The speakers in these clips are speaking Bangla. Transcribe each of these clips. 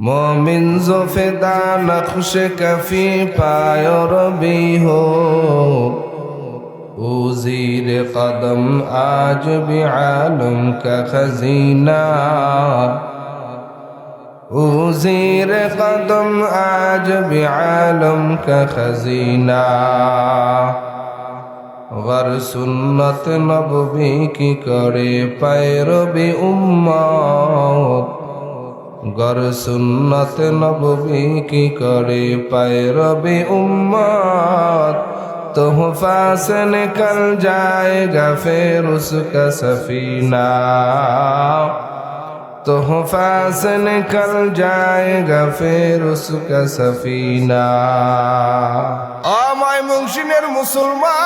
मोमिन ज़ुफ़िदा नक्श कफ़ी पायो रबी हो ज़ीर कदम आज भी आलम का खजीना ज़ीर कदम आज भी आलम का खजीना गर सुन्नत नबवी की करे पैरवी उम्मत गर सुन्नत नबवी की करे पैरवी उम्मत तोहफा से निकल जाएगा फिर उसका सफीना तोहफा से निकल जाएगा फिर उसका सफीना। আমায় মুন্সিনের মুসলমান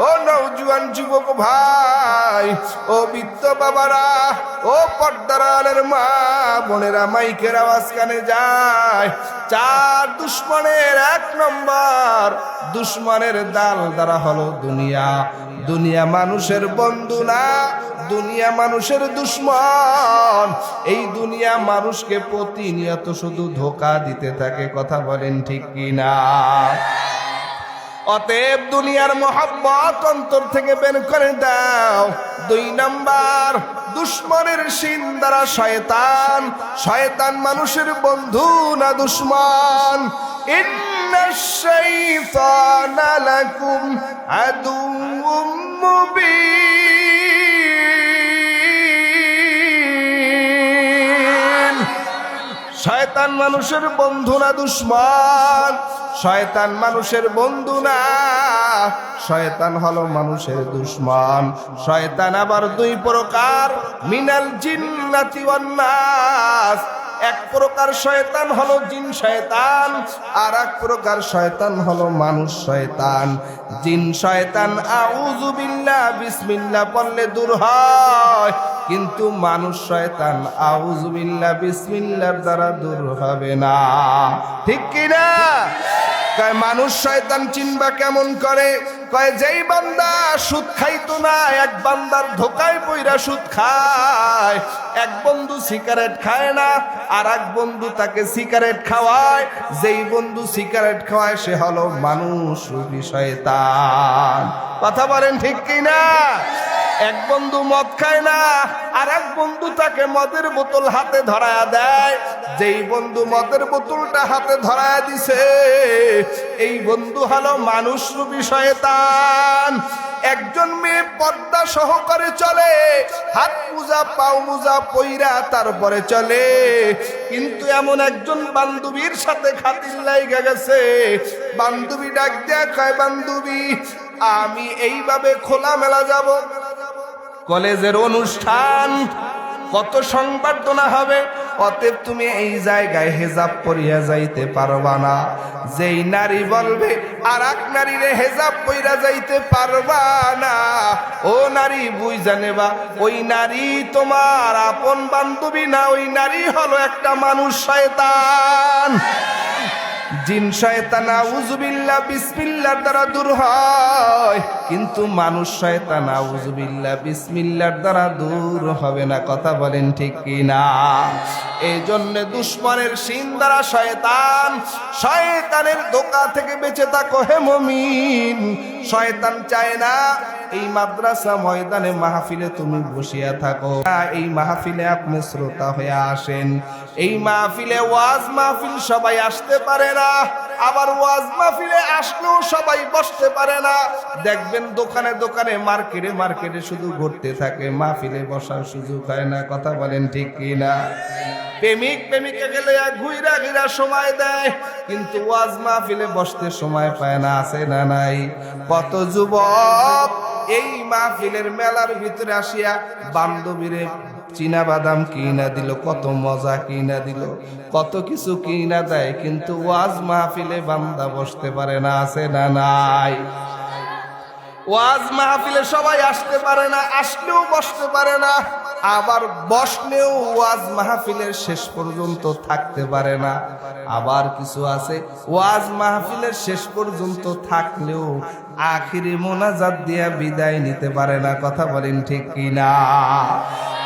ও নওজোয়ান যুবক ভাই ও বৃদ্ধ বাবারা ও পর্দারালের মা বোনেরা মাইকের আওয়াজ কানে যায়। চার দুশ্মনের এক নম্বর দুশ্মনের দাল দ্বারা হলো দুনিয়া। দুনিয়া মানুষের বন্ধু না, দুনিয়া মানুষের দুশ্মন। এই দুনিয়া মানুষকে প্রতিনিয়ত শুধু ধোঁকা দিতে থাকে। কথা বলেন ঠিক কিনা? অতএব দুনিয়ার মোহাব্বত অন্তর থেকে বের করে দাও। দুই নাম্বার দুশ্মনের শিন দ্বারা শয়তান। শয়তান মানুষের বন্ধু না দুশ্মন। ইন্নাশ শাইতানা লাকুম আদুউম মুবিন। শয়তান মানুষের বন্ধু না দুশ্মন। শয়তান মানুষের বন্ধু না, শয়তান হলো মানুষের দুশ্মন। শয়তান আবার দুই প্রকার, মিনাল জিন্নাতি ওয়ান নাস। এক প্রকার শয়তান হলো জিন শয়তান, আর এক প্রকার শয়তান হলো মানুষ শয়তান। জিন শয়তান আউযু বিল্লাহ বিসমিল্লাহ পড়লে দূর হয়, কিন্তু মানুষ শয়তান আউযু বিল্লাহ বিসমিল্লাহর দ্বারা দূর হবে না। ঠিক কিনা? কয় মানুষ শয়তান চিনবা কেমন করে? কয় যেই বান্দা সুদ খাইতো না, এক বান্দার ধোকায় পইরা সুদ খায়। এক বন্ধু সিগারেট খায় না, আর এক বন্ধু তাকে সিগারেট খাওয়ায়। যেই বন্ধু সিগারেট খাওয়ায় সে হলো মানুষ রূপী শয়তান। কথা বলেন ঠিক কিনা? এক বন্ধু মদ খায় না, আর এক বন্ধু তাকে মদের বোতল হাতে ধরায়া দেয়। যেই বন্ধু মদের বোতলটা হাতে ধরায়া দিছে, এই বন্ধু হলো মানুষ রূপী শয়তান। একজন মেয়ে পর্দা সহকারে চলে, হাত মোজা পাও মোজা পইরা তারপরে চলে, কিন্তু এমন একজন বান্ধবীর সাথে খাতির লাইগা গেছে। বান্ধবী ডাক দেয়া কয়, বান্ধবী আমি এইভাবে খোলামেলা যাব, কলেজের অনুষ্ঠান, কত সংবর্ধনা হবে, অতএব তুমি এই জায়গায় হেজাব পরিয়া যাইতে পারবা না। যেই নারী বলবে আর এক নারীরে হেজাব পইরা যাইতে পারবা না, ও নারী বুঝা নেবা ওই নারী তোমার আপন বান্ধবী না, ওই নারী হলো একটা মানুষ শয়তান। জিন শয়তান আউযু বিল্লাহ বিসমিল্লাহর দ্বারা দূর হয়, কিন্তু মানুষ শয়তান আউযু বিল্লাহ বিসমিল্লাহর দ্বারা দূর হবে না। কথা বলেন ঠিক কিনা? এই জন্য দুশ্মনের শিন দ্বারা শয়তান, শয়তানের ধোঁকা থেকে বেঁচে থাকো হে মুমিন। শয়তান চায় না এই মাদ্রাসা ময়দানে মাহফিলে তুমি বসিয়া থাকো। এই মাহফিলে আপনি শ্রোতা হয়ে আসেন। এই মাহফিলে ওয়াজ মাহফিল সবাই আসতে পারে না, আবার ওয়াজ মাহফিলে আসলেও সবাই বসতে পারে না। দেখবেন দোকানে দোকানে মার্কেটে মার্কেটে শুধু ঘুরতে থাকে, মাহফিলে বসার সুযোগ হয় না। কথা বলেন ঠিক কিনা? প্রেমিক প্রেমিকা গেলে ঘুইরা ঘিরা সময় দেয়, কিন্তু ওয়াজ মাহফিলে বসতে সময় পায় না। আছে না নাই? কত যুবক এই মাহফিলের মেলার ভিতরে আসিয়া বান্ধবীরে চীনা বাদাম কিনা দিল, কত মজা কিনা দিল, কত কিছু কিনা দেয়, কিন্তু ওয়াজ মাহফিলে বান্দা বসতে পারে না। আছে না নাই? ওয়াজ মাহফিলে সবাই আসতে পারে না, আসলেও বসতে পারে না, আবার বসলেও ওয়াজ মাহফিলের শেষ পর্যন্ত থাকতে পারে না। আবার কিছু আছে ওয়াজ মাহফিলের শেষ পর্যন্ত থাকলেও আখিরি মোনাজাত দিয়া বিদায় নিতে পারে না। কথা বলেন ঠিক কিনা?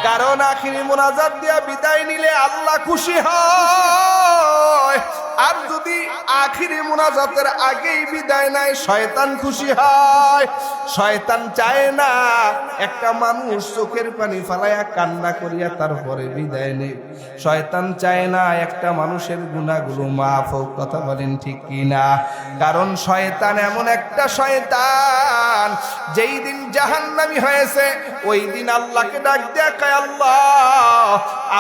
কারণ আখিরি মুনাজাত দিয়া বিদায় নিলে আল্লাহ খুশি হয়, আর যদি আখিরি মুনাজাতের আগেই বিদায় নেয় শয়তান খুশি হয়। শয়তান চায় না একটা মানুষ চোখের পানি ফালাইয়া কান্না করিয়া তারপরে বিদায় নেই। শয়তান চায় না একটা মানুষের গুনাহগুলো মাফ হোক। কথা বলেন ঠিক কিনা? কারণ শয়তান এমন একটা শয়তান, যেই দিন জাহান্নামী হয়েছে ওই দিন আল্লাহকে ডাক দেয়া কয়, আল্লাহ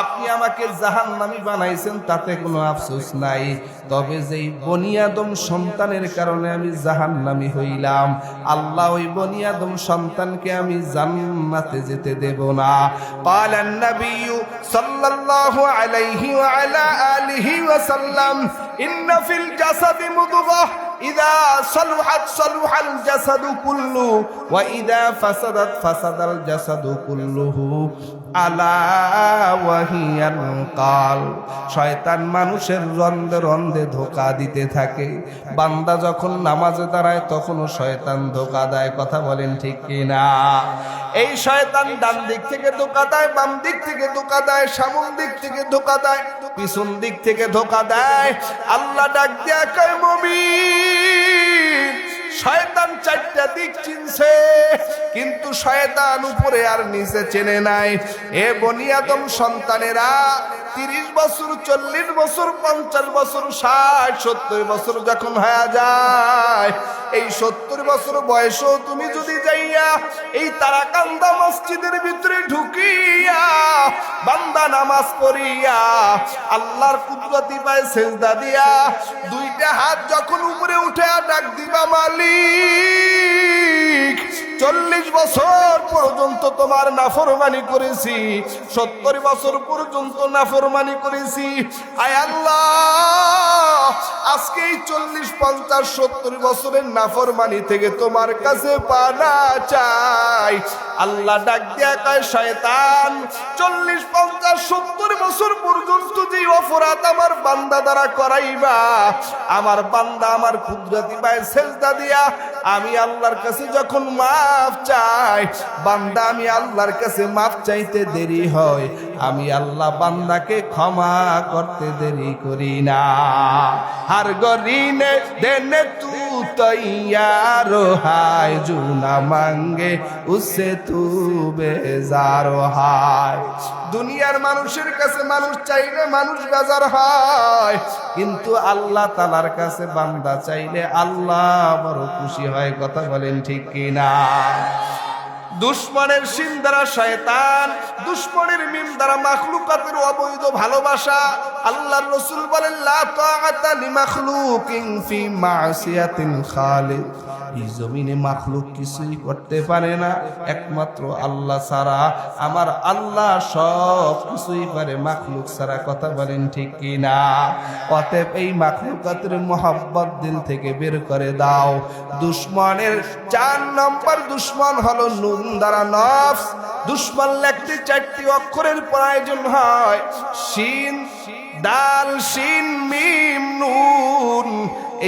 আপনি আমাকে জাহান্নামী বানাইছেন তাতে কোনো আফসোস নাই, তবে যেই বনি আদম সন্তানের কারণে আমি জাহান্নামী হইলাম, আল্লাহ ওই বনি আদম সন্তানকে আমি জান্নাতে যেতে দেব না। ক্বালান নাবিয়্যু সাল্লাল্লাহু আলাইহি ওয়া আলা আলিহি ওয়া সাল্লাম, ইন্না ফিল জাসাদি মুদগাহ ইযা সালুহাত সালুহাল জাসাদু কুল্লু ওয়া ইযা ফাসাদাত ফাসাদাল জাসাদু কুল্লুহু আলা ওয়া হিয়াল কাল। শয়তান মানুষের রন্ধে রন্ধে ধোঁকা দিতে থাকে। বান্দা যখন নামাজে দাঁড়ায় তখনও শয়তান ধোঁকা দেয়। কথা বলেন ঠিক কিনা? এই শয়তান ডান দিক থেকে ধোঁকা দেয়, বাম দিক থেকে ধোঁকা দেয়, সামন দিক থেকে ধোঁকা দেয়, পিছন দিক থেকে ধোঁকা দেয়। আল্লাহ ডাক দেয়া কয়, মুমিন শয়তান চারটা দিক চিনছে, কিন্তু শয়তান উপরে আর নিচে চেনে নাই। এ বনি আদম সন্তানেরা 30 বছর, 40 বছর, 50 বছর, 60, 70 বছর যখন হয়ে যায়, এই 70 বছর বয়সও তুমি যদি যাইয়া এই তারাকান্দা মসজিদের ভিতরে ঢুকিয়া বান্দা নামাজ পড়িয়া আল্লাহর কুদরতি পায়ে সেজদা দিয়া দুইটা হাত যখন উপরে উঠে ডাক দিবা, মালিক 40 বছর পর্যন্ত তোমার নাফরমানি করেছি, 70 বছর পর্যন্ত নাফরমানি করেছি, আয় আল্লাহ আজকে এই 40, 50, 70 বছরের নাফরমানি থেকে তোমার কাছে পানা চাই। আল্লাহ ডাক দিয়া কয়, শয়তান 40, 50, 70 বছর পর্যন্ত যে অপরাধ আমার বান্দা দ্বারা করাইবা, আমার বান্দা আমার কুদরতি পায়ে সেজদা দিয়া আমি আল্লাহর কাছে যখন মাফ চাই, বান্দা আমি আল্লাহর কাছে মাফ চাইতে দেরি হয়, আমি আল্লাহ বান্দাকে ক্ষমা করতে দেরি করি না। हर गरीने देने तू तैयार हाय, जो ना मांगे उससे तू बेजार हाय। দুনিয়ার মানুষের কাছে মানুষ চাইলে মানুষ বেজার হয়, কিন্তু আল্লাহ তাআলার কাছে বান্দা চাইলে আল্লাহ বড় খুশি হয়। কথা বলেন ঠিক কিনা? দুশ্মনের শিন দ্বারা শয়তান, দুশ্মনের মিম দ্বারা মাখলুকাতের অবৈধ ভালোবাসা। আল্লাহর রাসূল বলেন, লা তাআতা লিমাখলুকিন ফি মাসিয়াতিল খালিক। এই জমিনে মাখলুক কিছুই করতে পারে না একমাত্র আল্লাহ ছাড়া। আমার আল্লাহ সব কিছুই পারে মাখলুক ছাড়া। কথা বলেন ঠিক কিনা? অতএব এই মাখলুকাতের মোহাব্বত দিল থেকে বের করে দাও। দুশ্মনের 4 নম্বর দুশ্মন হলো নুন দ্বারা নফস। দুশ্মন লিখতে 4টি অক্ষরের প্রয়োজন হয়, শিন, দাল, শিন, মিম, নুন।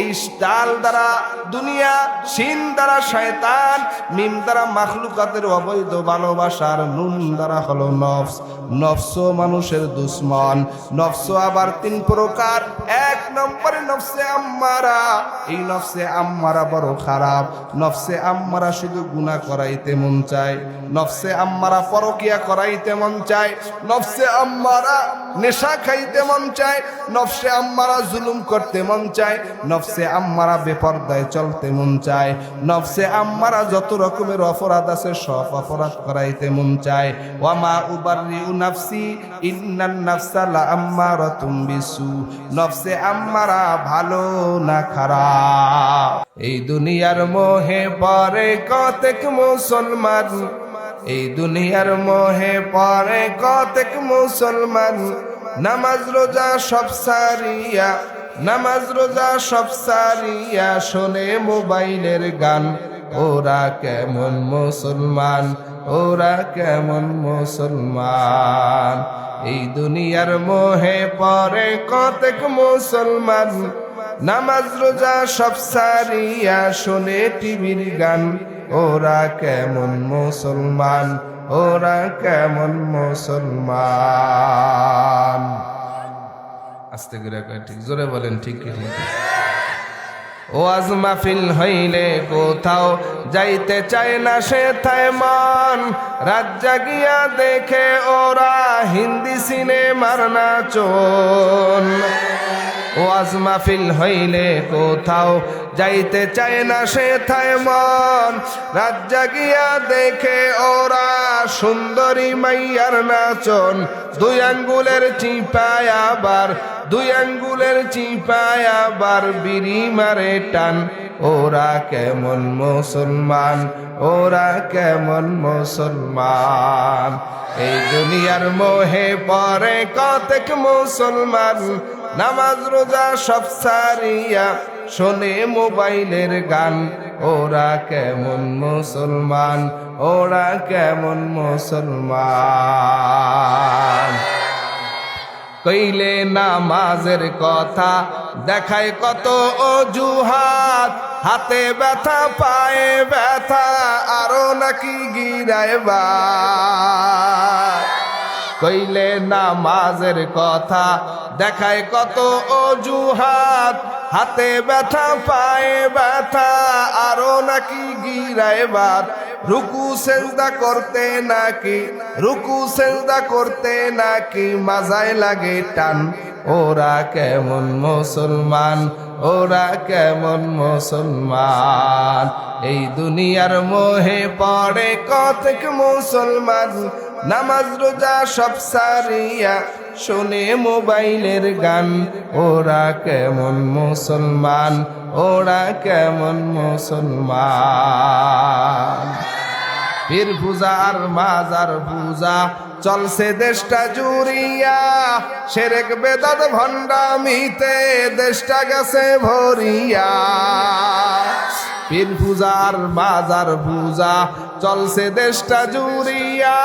এই ডাল দ্বারা দুনিয়া, শিন দ্বারা শয়তান, মিম দ্বারা মাখলুকাতের অবৈধ ভালোবাসার, নুন দ্বারা হলো নফস। নফস মানুষের দুশ্মন। নফস আবার 3 প্রকার। 1 নম্বরে নফসে আম্মারা। এই নফসে আম্মারা বড় খারাপ। নফসে আম্মারা শুধু গুনাহ করাইতে মন চায়, নফসে আম্মারা পরকিয়া করাইতে মন চায়, নফসে আম্মারা নেশা খাইতে মন চায়, নফসে আম্মারা জুলুম করতে মন চায়, নফসে আম্মারা বেপরদায় চলতে মন চায়, নফসে আম্মারা যত রকমের অপরাধ আছে সব অপরাধ করাইতে মন চায়। ওয়া মা উবাররিউ নাফসি ইন্নান নাফসা লাআম্মারাতুম বিসু। নফসে আম্মারা ভালো না খারাপ। এই দুনিয়ার মোহে পড়ে কতেক মুসলমান, এই দুনিয়ার মোহে পড়ে কতেক মুসলমান, নামাজ রোজা সব সারিয়া, নামাজ রোজা সব সারিয়া শোনে মোবাইলের গান। ওরা কেমন মুসলমান, ওরা কেমন মুসলমান। এই দুনিয়ার মোহে পড়ে কতেক মুসলমান, নামাজ রোজা সব সারিয়া শোনে টিভির গান। ওরা কেমন মুসলমান, ওরা কেমন মুসলমান। আস্তে করে কয়, ঠিক জোরে বলেন ঠিক কি ঠিক? ওয়াজ মাহফিল হইলে কোথাও যাইতে চায় না সেথায় মন, রাত জাগিয়া দেখে ওরা হিন্দি সিনেমার নাচন। ওয়াজ মাহফিল হইলে কোথাও যাইতে চায় না সেথায় মন, রাত জাগিয়া দেখে ওরা সুন্দরী মাইয়ার নাচন। দুই আঙ্গুলের চিপায় আবার, দুই আঙ্গুলের চিপায় আবার বিড়ি মারে টান। ওরা কেমন মুসলমান, ওরা কেমন মুসলমান। এই দুনিয়ার মোহে পরে কতেক মুসলমান, নামাজ রোজা সব সারিয়া শোনে মোবাইলের গান। ওরা কেমন মুসলমান, ওরা কেমন মুসলমান। কইলে নামাজের কথা দেখায় কত অজুহাত, হাতে ব্যথা পায়ে ব্যথা আরো নাকি গিরায় বা। কইলে নামাজের কথা দেখায় কত অজুহাত, হাতে ব্যথা পায়ে ব্যথা আরো নাকি গিরায় বাত। রুকু সেজদা করতে নাকি, রুকু সেজদা করতে নাকি মাজায় লাগে টান। ওরা কেমন মুসলমান, ওরা কেমন মুসলমান। এই দুনিয়ার মোহে পড়ে কতেক মুসলমান, নামাজ রোজা সব সারিয়া শোনে মোবাইলের গান। ওরা কেমন মুসলমান, ওরা কেমন মুসলমান। পীর পূজা আর মাজার পূজা চলছে দেশটা জুড়িয়া, শিরক বেদাত ভণ্ডামিতে দেশটা গেছে ভরিয়া। পীর পূজা আর মাজার পূজা চলছে দেশটা জুড়িয়া,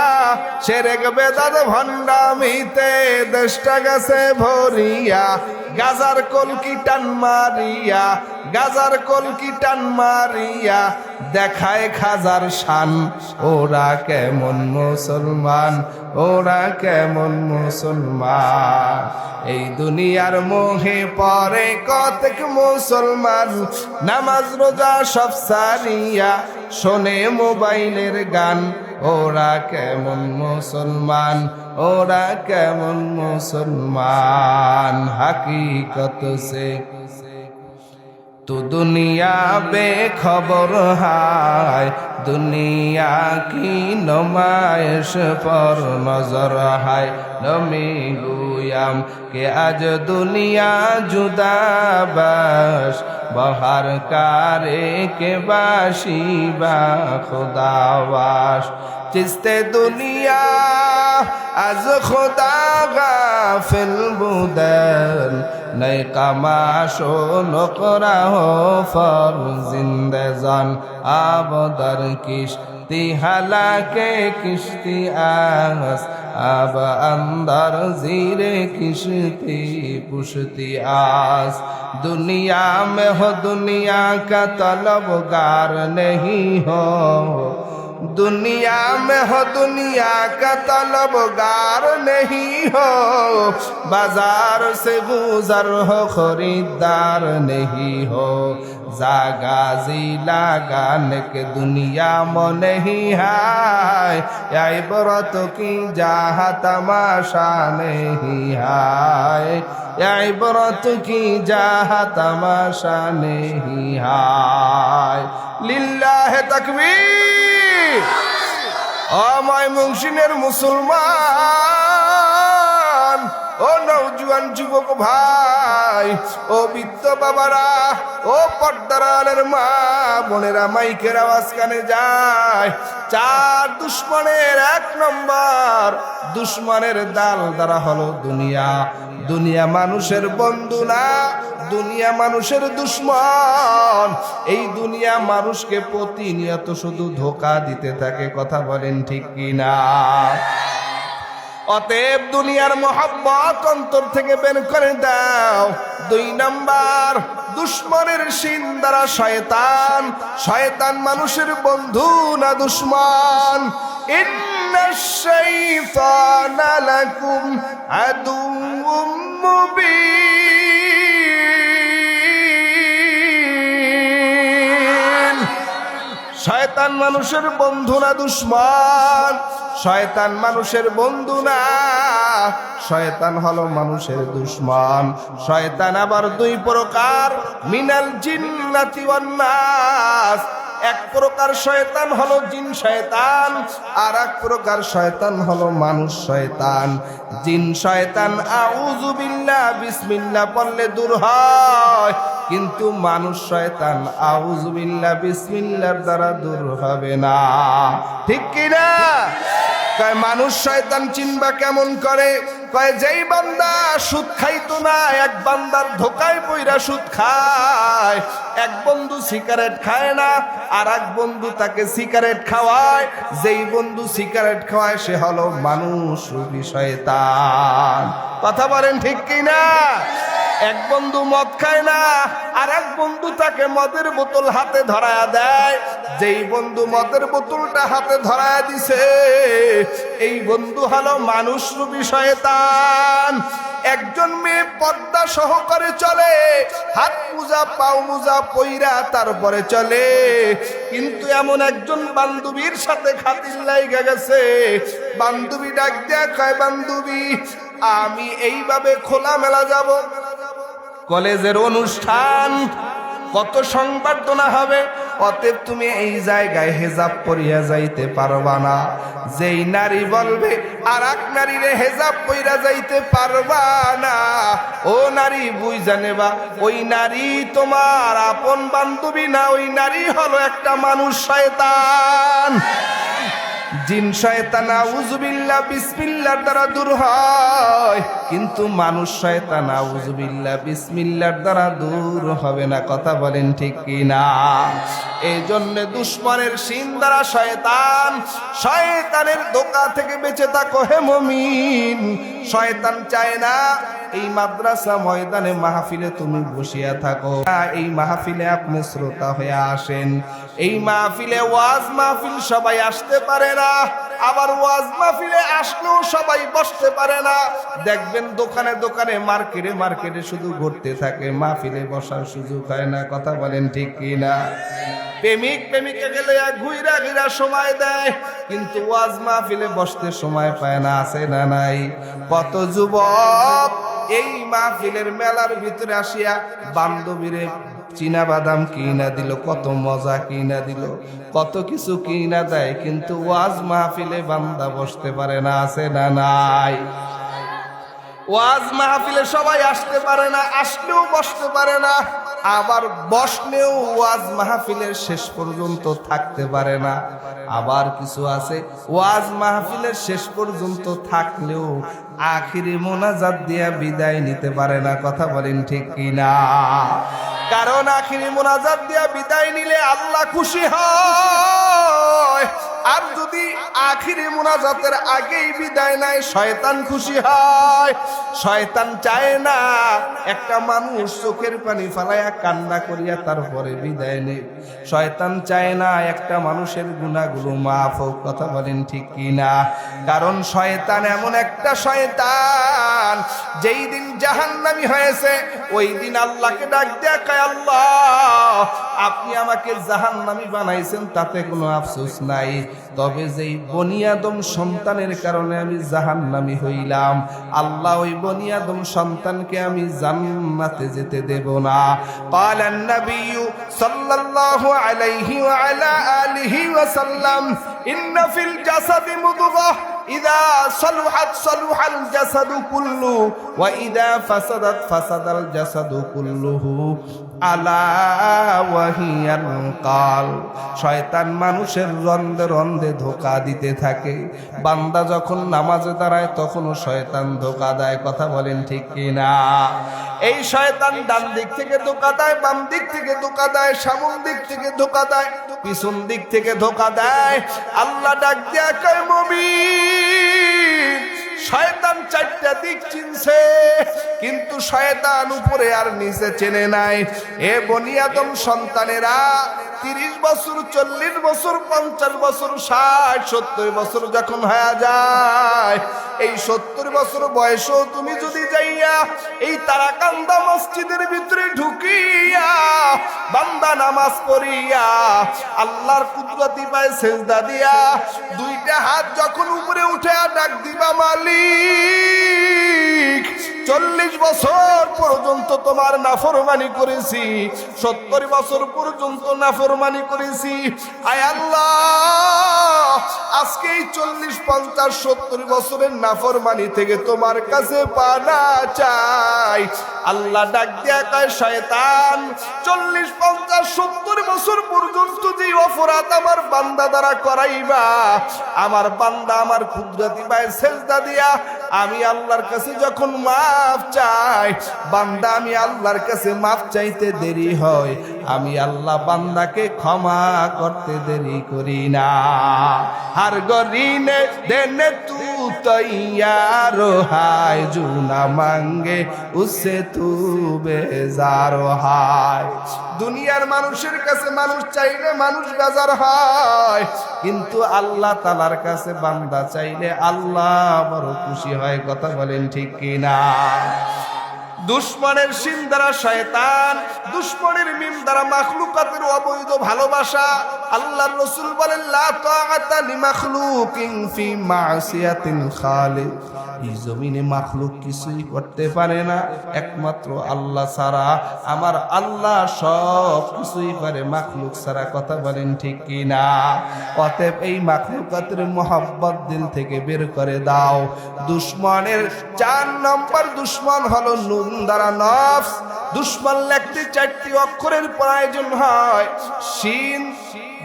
শিরক বেদাত ভণ্ডামিতে দেশটা গেছে ভরিয়া। গাজার কলকি টান মারিয়া, গাজার কলকি টান মারিয়া দেখায় খাজার শান। ওরা কেমন মুসলমান, ওরা কেমন মুসলমান। এই দুনিয়ার মোহে পরে কতেক মুসলমান, নামাজ রোজা সব সারিয়া শোনে মোবাইলের গান। ওরা কেমন মুসলমান, ওরা কেমন মুসলমান। হাকিকত সে তো দুনিয়া বেখবর হায়, দুনিয়া কি নমায়েশ পর নজর হায়। নমি গুয়াম কে আজ দুনিয়া জুদাবাস, বহার কারে কে বাসি বা খুদাবাস। চিস্তে দুনিয়া আজ খুদা গাফিল বুদন, নই কামাশো নকরা হো ফর জিন্দে জান। আবদার কিস্তি হালাকে কিস্তি আস, अब अंदर जीरे किश्ती पुश्ती आस। दुनिया में हो दुनिया का तलबगार नहीं हो, दुनिया में हो दुनिया का तलबगार नहीं हो। बाजार से गुजर हो खरीदार नहीं हो, जागाजी लगाने के दुनिया में नहीं है। या इबरत की जहाँ तमाशा नहीं है, या इबरत की जहाँ तमाशा नहीं है। लिल्लाह तकबीर। আমায় মুংশিনের মুসলমান, ও নওজোয়ান যুবক ভাই, ও বৃদ্ধ বাবারা, ও পর্দারালের মা বোনেরা, মাইকের আওয়াজ কানে যায়। চার দুশ্মনের এক নম্বর দুশ্মনের দাল দ্বারা হলো দুনিয়া। দুনিয়া মানুষের বন্ধু না, দুনিয়া মানুষের দুশ্মন। এই দুনিয়া মানুষকে প্রতিনিয়ত শুধু ধোঁকা দিতে থাকে। কথা বলেন ঠিক কিনা? অতএব দুনিয়ার মোহাব্বত অন্তর থেকে বের করে দাও। দুই নাম্বার দুশ্মনের শিন দ্বারা শয়তান। শয়তান মানুষের বন্ধু না দুশ্মন। ইন্নাশ শাইতানা লাকুম আদুউম মুবিন। শয়তান মানুষের বন্ধু না দুশমন? শয়তান মানুষের বন্ধু না, শয়তান হলো মানুষের দুশমন। শয়তান আবার দুই প্রকার, মিনাল জিন্নাতি ওয়ান নাস। এক প্রকার শয়তান হলো জিন শয়তান, আর এক প্রকার শয়তান হলো মানুষ শয়তান। জিন শয়তান আউযু বিল্লাহ বিসমিল্লাহ পড়লে দূর হয়, কিন্তু মানুষ শয়তান আউযু বিল্লাহ বিসমিল্লাহর দ্বারা দূর হবে না। ঠিক কি না? কয় মানুষ শয়তান চিনবা কেমন করে? কয় যেই বান্দা সুদ খাইতো না, এক বান্দার ধোকায় পইরা সুদ খায়। এক বন্ধু সিগারেট খায় না, আর এক বন্ধু তাকে সিগারেট খাওয়ায়। যেই বন্ধু সিগারেট খাওয়ায় সে হলো মানুষ রূপী শয়তান। কথা বলেন ঠিক কি না? এক বন্ধু মদ খায় না, আর এক বন্ধু তাকে মদের বোতল হাতে ধরায়া দেয়। যেই বন্ধু মদের বোতলটা হাতে ধরায়া দিছে, এই বন্ধু হলো মানুষ রূপী শয়তান। একজন মেয়ে পর্দা সহকারে চলে, হাত মোজা পাও মোজা পইরা তারপরে চলে, কিন্তু এমন একজন বান্ধবীর সাথে খাতির লাইগা গেছে। বান্ধবী ডাক দেয়া কয়, বান্ধবী আমি এইভাবে খোলামেলা যাব, কলেজের অনুষ্ঠান, কত সংবর্ধনা হবে, অতএব তুমি এই জায়গায় হেজাব পরিয়া যাইতে পারবা না। যেই নারী বলবে আর এক নারীরে হেজাব পইরা যাইতে পারবা না, ও নারী বুঝা নেবা ওই নারী তোমার আপন বান্ধবী না, ওই নারী হলো একটা মানুষ শয়তান। জিন শয়তান আউযু বিল্লাহ বিসমিল্লাহর দ্বারা দূর হয়, কিন্তু মানুষ শয়তান আউযু বিল্লাহ বিসমিল্লাহর দ্বারা দূর হবে না। কথা বলেন ঠিক কি না? এই জন্য দুশমনের শিন দ্বারা শয়তান, শয়তানের ধোঁকা থেকে বেঁচে থাকো হে মুমিন। শয়তান চায় না এই মাদ্রাসা ময়দানে মাহফিলে তুমি বসিয়া থাকো, এই মাহফিলে আপনি শ্রোতা হয়ে আসেন। এই মাহফিলে ওয়াজ মাহফিল সবাই আসতে পারে না, আবার ওয়াজ মাহফিলে আসলেও সবাই বসতে পারে না। দেখবেন দোকানে দোকানে মার্কেটে মার্কেটে শুধু ঘুরতে থাকে, মাহফিলে বসার সুযোগ হয় না। কথা বলেন ঠিক কি না? প্রেমিক প্রেমিকা গেলে ঘুইরা ঘুরা সময় দেয়, কিন্তু ওয়াজ মাহফিলে বসতে সময় পায় না। আছে না নাই? কত যুবক এই মাহফিলের মেলার ভিতরে আসিয়া বান্ধবীরে চীনা বাদাম কিনা দিল, কত মজা কিনা দিল, কত কিছু কিনা দেয়, কিন্তু ওয়াজ মাহফিলে বান্দা বসতে পারে না। আছে না নাই? ওয়াজ মাহফিলে সবাই আসতে পারে না, আসলেও বসতে পারে না, আবার বসলেও ওয়াজ মাহফিলের শেষ পর্যন্ত থাকতে পারে না। আবার কিছু আছে ওয়াজ মাহফিলের শেষ পর্যন্ত থাকলেও আখিরি মোনাজাত দিয়া বিদায় নিতে পারে না। কথা বলেন ঠিক কিনা? কারণ আখিরি মোনাজাত দিয়া বিদায় নিলে আল্লাহ খুশি হয়, আর যদি আখিরি মোনাজাতের আগেই বিদায় নেয় শয়তান খুশি হয়। শয়তান চায় না একটা মানুষ চোখের পানি ফালাইয়া কান্না করিয়া তারপরে বিদায় নেই। শয়তান চায় না একটা মানুষের গুনাহগুলো মাফ হোক। কথা বলেন ঠিক কিনা? কারণ শয়তান এমন একটা শয়তান, যেই দিন জাহান্নামী হয়েছে ওই দিন আল্লাহকে ডাক দেয়া কয়, আল্লাহ আপনি আমাকে জাহান্নামী বানাইছেন তাতে কোনো আফসোস নাই, তবে যেই বনি আদম সন্তানের কারণে আমি জাহান্নামী হইলাম, আল্লাহ ওই বনি আদম সন্তানকে আমি জান্নাতে যেতে দেব না। ক্বালান নাবিয়্যু সাল্লাল্লাহু আলাইহি ওয়া আলা আলিহি ওয়া সাল্লাম, ইন্না ফিল জাসাদি মুদগাহ ইযা সালুহাত সালুহাল জাসাদু কুল্লু ওয়া ইযা ফাসাদাত ফাসাদাল জাসাদু কুল্লুহু আলা ওয়া হিয়াল কাল। শয়তান মানুষের রন্ধে রন্ধে ধোঁকা দিতে থাকে। বান্দা যখন নামাজে দাঁড়ায় তখনও শয়তান ধোঁকা দেয়। কথা বলেন ঠিক কিনা? এই শয়তান ডান দিক থেকে ধোঁকা দেয়, বাম দিক থেকে ধোঁকা দেয়, সামন দিক থেকে ধোঁকা দেয়, পিছন দিক থেকে ধোঁকা দেয়। আল্লাহ ডাক দেয়া কয়, মুমিন শয়তান চারটা দিক চিনছে, কিন্তু শয়তান উপরে আর নিচে চেনে নাই। এ বনি আদম সন্তানেরা, 30 বছর, 40 বছর, 50 বছর, 60, 70 বছর যখন হয়ে যায়, এই 70 বছর বয়সও তুমি যদি যাইয়া এই তারাকান্দা মসজিদের ভিতরে ঢুকিয়া বান্দা নামাজ পড়িয়া আল্লাহর কুদরতি পায়ে সেজদা দিয়া দুইটা হাত যখন উপরে উঠে ডাক দিবা মালিক, 40 বছর পর্যন্ত তোমার নাফরমানি করেছি, 70 বছর পর্যন্ত নাফরমানি করেছি, আয় আল্লাহ আজকে এই 40, 50, 70 বছরের নাফরমানি থেকে তোমার কাছে পানা চাই। আল্লাহ ডাক দিয়া কয়, শয়তান 40, 50, 70 বছর পর্যন্ত যে অপরাধ আমার বান্দা দ্বারা করাইবা, আমার বান্দা আমার কুদরতি পায়ে সেজদা দিয়া আমি আল্লাহর কাছে যখন মাফ চাই, বান্দা আমি আল্লাহর কাছে মাফ চাইতে দেরি হয়, আমি আল্লাহ বান্দাকে ক্ষমা করতে দেরি করি না। हर गरीने देने तू तैयार हाय, जो ना मांगे उससे तू बेजार हाय। দুনিয়ার মানুষের কাছে মানুষ চাইলে মানুষ বেজার হয়, কিন্তু আল্লাহ তাআলার কাছে বান্দা চাইলে আল্লাহ বড় খুশি হয়। কথা বলেন ঠিক কিনা? দুশ্মনের শিন দ্বারা শয়তান, দুশ্মনের মিম দ্বারা মাখলুকাতের অবৈধ ভালোবাসা। আল্লাহর রাসূল বলেন, লা তাআতা লিমাখলুকিন ফি মাসিয়াতিল খালিক। এই জমিনে মাখলুক কিছুই করতে পারে না একমাত্র আল্লাহ ছাড়া। আমার আল্লাহ সব কিছুই পারে মাখলুক ছাড়া। কথা বলেন ঠিক কিনা? অতএব এই মাখলুকাতের মোহাব্বত দিল থেকে বের করে দাও। দুশ্মনের 4 নম্বর দুশ্মন হলো নুন দ্বারা নফস। দুশ্মন লিখতে 4টি অক্ষরের প্রয়োজন হয়, শিন,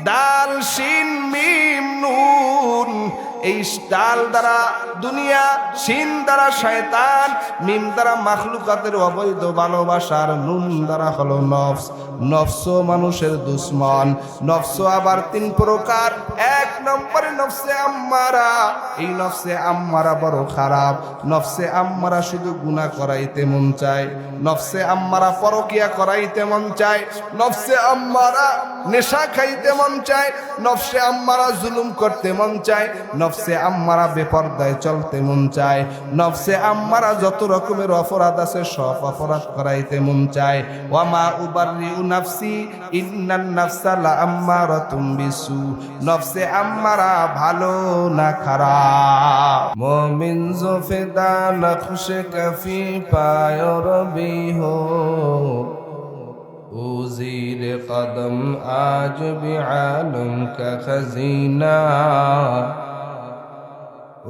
দাল, শিন, মিম, নুন। এই ডাল দ্বারা দুনিয়া, শিন দ্বারা শয়তান, মিম দ্বারা মাখলুকাতের অবৈধ ভালোবাসার, নুন দ্বারা হলো নফস। নফস মানুষের দুশ্মন। নফস আবার 3 প্রকার। 1 নম্বরে নফসে আম্মারা। এই নফসে আম্মারা বড় খারাপ। নফসে আম্মারা শুধু গুনাহ করাইতে মন চায়, নফসে আম্মারা পরকিয়া করাইতে মন চায়, নফসে আম্মারা নেশা খাইতে মন চায়, নফসে আম্মারা জুলুম করতে মন চায়, নফসে আম্মারা বেপরদায় চলতে মন চায়, নফসে আম্মারা যত রকমের অপরাধ আছে সব অপরাধ করাইতে মন চায়। ওয়ামা উবাররিউ নাফসি ইন্নান নাফসা লাআম্মারাতুম বিসু। নফসে আম্মারা ভালো না খারাপ। মুমিন জোফেদা নকশে কফি পায় রবি হো, उज़ीर कदम आज भी आलम का खजीना,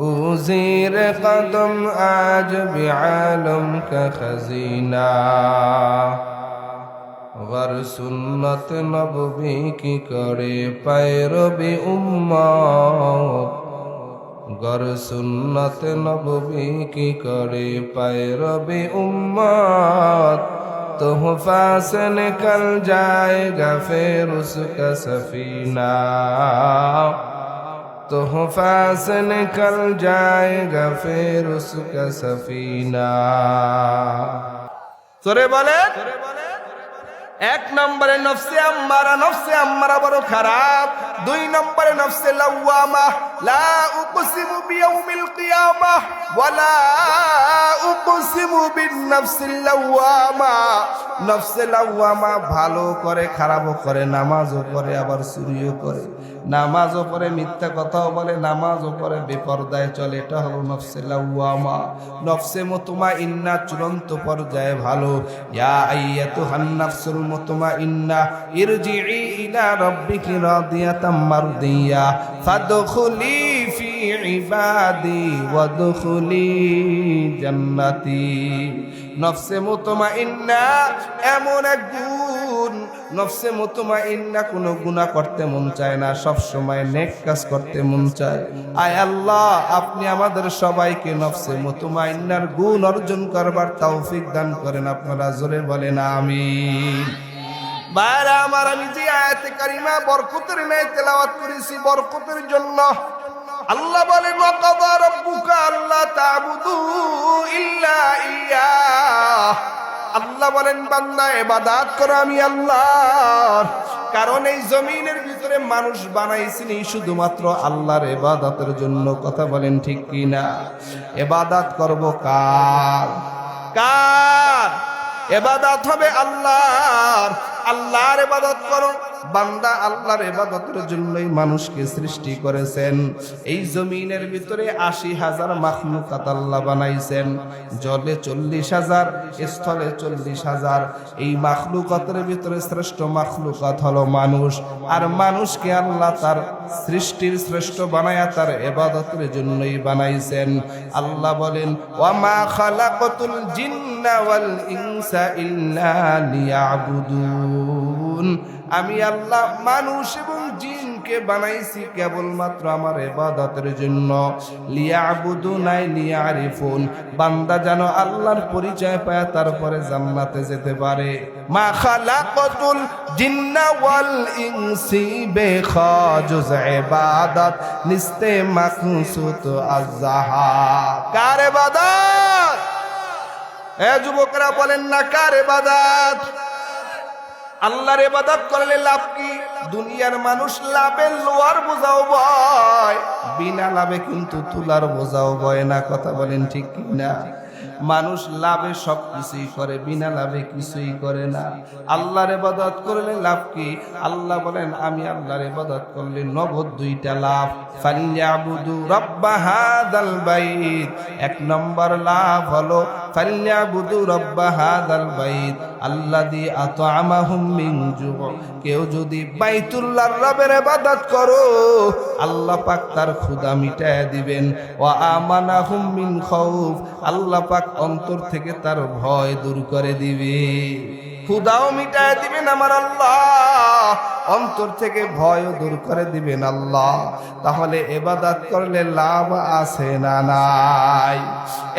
उज़ीर कदम आज भी आलम का खजीना। गर सुन्नत नबवी की करे पैरवी उम्मत, गर सुन्नत नबवी की करे पैरवी उम्मत, तोहफा से निकल जाएगा फिर उसका सफीना, तोहफा से निकल जाएगा फिर उसका सफीना। তোরে বলে 1 নম্বরে নফসে আম্মারা। নফসে আম্মারা বড় খারাপ। 2 নম্বরে নফসে লাওয়ামা। লা উকসিমু বিয়াউমিল কিয়ামাহ ওয়া লা উকসিমু বিন নাফসিল লাওয়ামা। নফসে লাওয়ামা ভালো করে, খারাপও করে, নামাজও পড়ে, আবার চুরিও করে, নামাজও পড়ে, মিথ্যা কথাও বলে, নামাজও পড়ে, বেপরদায় চলে। এটা হলো নফসে লাওয়ামা। নফসে মুতমাইন্না চূড়ান্ত পর্যায়ে ভালো। ইয়া আইয়াতুহান নাফসুল মুতমাইন্না ইরজিই ইলা রাব্বিকি রাদিয়াতাম মারদিয়া ফাদখুলি ফি ইবাদি ওয়াদখুলি জান্নাতি। নফসে মুতমাইন্না এমন এক গুণ, নফসে মুতমাইন্না কোনো গুনাহ করতে মন চায় না, সব সময় নেক কাজ করতে মন চায়। আয় আল্লাহ, আপনি আমাদের সবাইকে নফসে মুতমাইন্নার গুণ অর্জন করবার তৌফিক দান করেন। আপনারা জোরে বলেন আমিন। বাইরে আমার, আমি যে আয়াতে কারিমা বরকতের ন্যায় তেলাওয়াত করেছি বরকতের জন্য। আল্লাহ বলেন, ওয়া কাযা রাব্বুকা আল্লা তা'বুদু ইল্লা ইয়্যাহ। আল্লাহ বলেন, বান্দা ইবাদত করো আমি আল্লাহর, কারণ এই জমিনের ভিতরে মানুষ বানাইছেন শুধুমাত্র আল্লাহর ইবাদতের জন্য। কথা বলেন ঠিক কি না? ইবাদত করব কার? কার? ইবাদত হবে আল্লাহর। আল্লাহর ইবাদত করো বান্দা। আল্লাহর ইবাদতের জন্যই মানুষকে সৃষ্টি করেছেন। এই জমিনের ভিতরে ৮০,০০০ মাখলুকাত আল্লাহ বানাইছেন। জলে ৪০,০০০, স্থলে ৪০,০০০। এই মাখলুকাতের ভিতরে শ্রেষ্ঠ মাখলুকাত হলো মানুষ। আর মানুষকে আল্লাহ তার সৃষ্টির শ্রেষ্ঠ বানায়া তার ইবাদতের জন্যই বানাইছেন। আল্লাহ বলেন, ওয়া মা খালাকাতুল জিন্না ওয়াল ইনসা ইল্লা লিয়াবুদুন। আমি আল্লাহ মানুষ এবং জিনকে বানাইছি কেবলমাত্র আমার ইবাদতের জন্য। লিয়াবুদুন আই লিয়ারিফুন, বান্দা যেন আল্লাহর পরিচয় পায় তারপরে জান্নাতে যেতে পারে। মা খালাকাতুল জিন্না ওয়াল ইনসি বেখাজুজ ইবাদত নিস্তে মাকসুদ আযহা। কার ইবাদত? এ যুবকরা বলেন না কার ইবাদত? আল্লাহর ইবাদত করলে লাভ কি? দুনিয়ার মানুষ লাভের লোয়ার বোঝাও বয়, বিনা লাভে কিন্তু তুলার বোঝাও বয় না। কথা বলেন ঠিক কি না? মানুষ লাভে সব কিছুই করে, বিনা লাভে কিছুই করে না। আল্লাহর ইবাদত করলে লাভ কি? আল্লাহ বলেন, আমি আল্লাহর ইবাদত করলে নগদ 2টা লাভ। ফালিয়াবুদু রাব্বা হাযাল বাইত, 1 নম্বর লাভ হলো ফালিয়াবুদু রাব্বা হাযাল বাইত আল্লাযী আত'আমাহুম মিন জু'। কেউ যদি বাইতুল্লাহর রবের ইবাদত করো, আল্লাহ পাক তার ক্ষুধা মিটায় দিবেন। ওয়া আমানাহুম মিন খাউফ, আল্লাহ পাক অন্তর থেকে তার ভয় দূর করে দিবে। ক্ষুধাও মিটায় দিবেন আমার আল্লাহ, অন্তর থেকে ভয়ও দূর করে দিবেন আল্লাহ। তাহলে ইবাদত করলে লাভ আছে না নাই?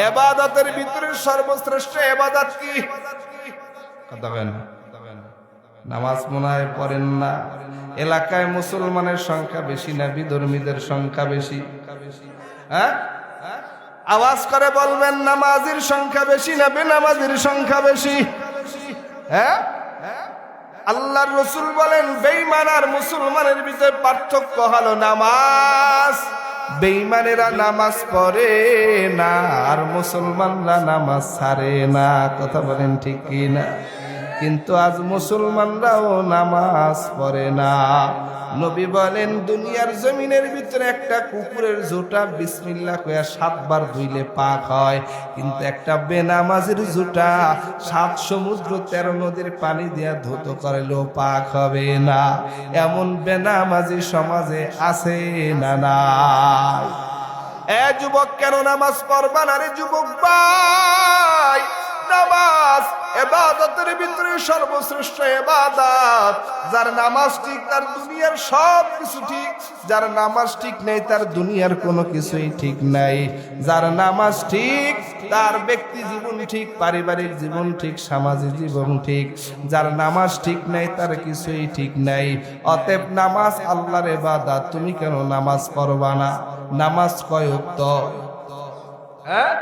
ইবাদতের ভিতরে সর্বশ্রেষ্ঠ ইবাদত কি? কথা বলেন। নামাজ মনে হয় পড়েন না। এলাকায় মুসলমানের সংখ্যা বেশি না বিধর্মীদের সংখ্যা বেশি? হ্যাঁ, আওয়াজ করে বলবেন, নামাজের সংখ্যা বেশি না বেনামাজির সংখ্যা বেশি? হ্যাঁ, আল্লাহর রাসূল বলেন, বেঈমান আর মুসলমানের ভিতরে পার্থক্য হলো নামাজ। বেঈমানেরা নামাজ পড়ে না আর মুসলমানরা নামাজ ছাড়ে না। কথা বলেন ঠিক কি না? কিন্তু আজ মুসলমানরাও নামাজ পড়ে না। নবী বলেন, দুনিয়ার জমিনের ভিতরে একটা কুকুরের জুতা বিসমিল্লাহ কইয়া 7 বার ধুইলে পাক হয়, কিন্তু একটা বেনামাজির জুতা 7 সমুদ্র 13 নদীর পানি দিয়া ধৌত করলেও পাক হবে না। এমন বেনামাজি সমাজে আছে না নাই? এ যুবক, কেন নামাজ পড়বা না রে যুবক ভাই? নামাজ ইবাদতের ভিতরে সর্বশ্রেষ্ঠ ইবাদত। যার নামাজ ঠিক তার দুনিয়ার সব কিছু ঠিক, যার নামাজ ঠিক নেই তার দুনিয়ার কোনো কিছুই ঠিক নাই। যার নামাজ ঠিক তার ব্যক্তি জীবন ঠিক, পারিবারিক জীবন ঠিক, সামাজিক জীবন ঠিক। যার নামাজ ঠিক নাই তার কিছুই ঠিক নাই। অতএব নামাজ আল্লাহর ইবাদত। তুমি কেন নামাজ পড়বা না? নামাজ কয় ওয়াক্ত? হ্যাঁ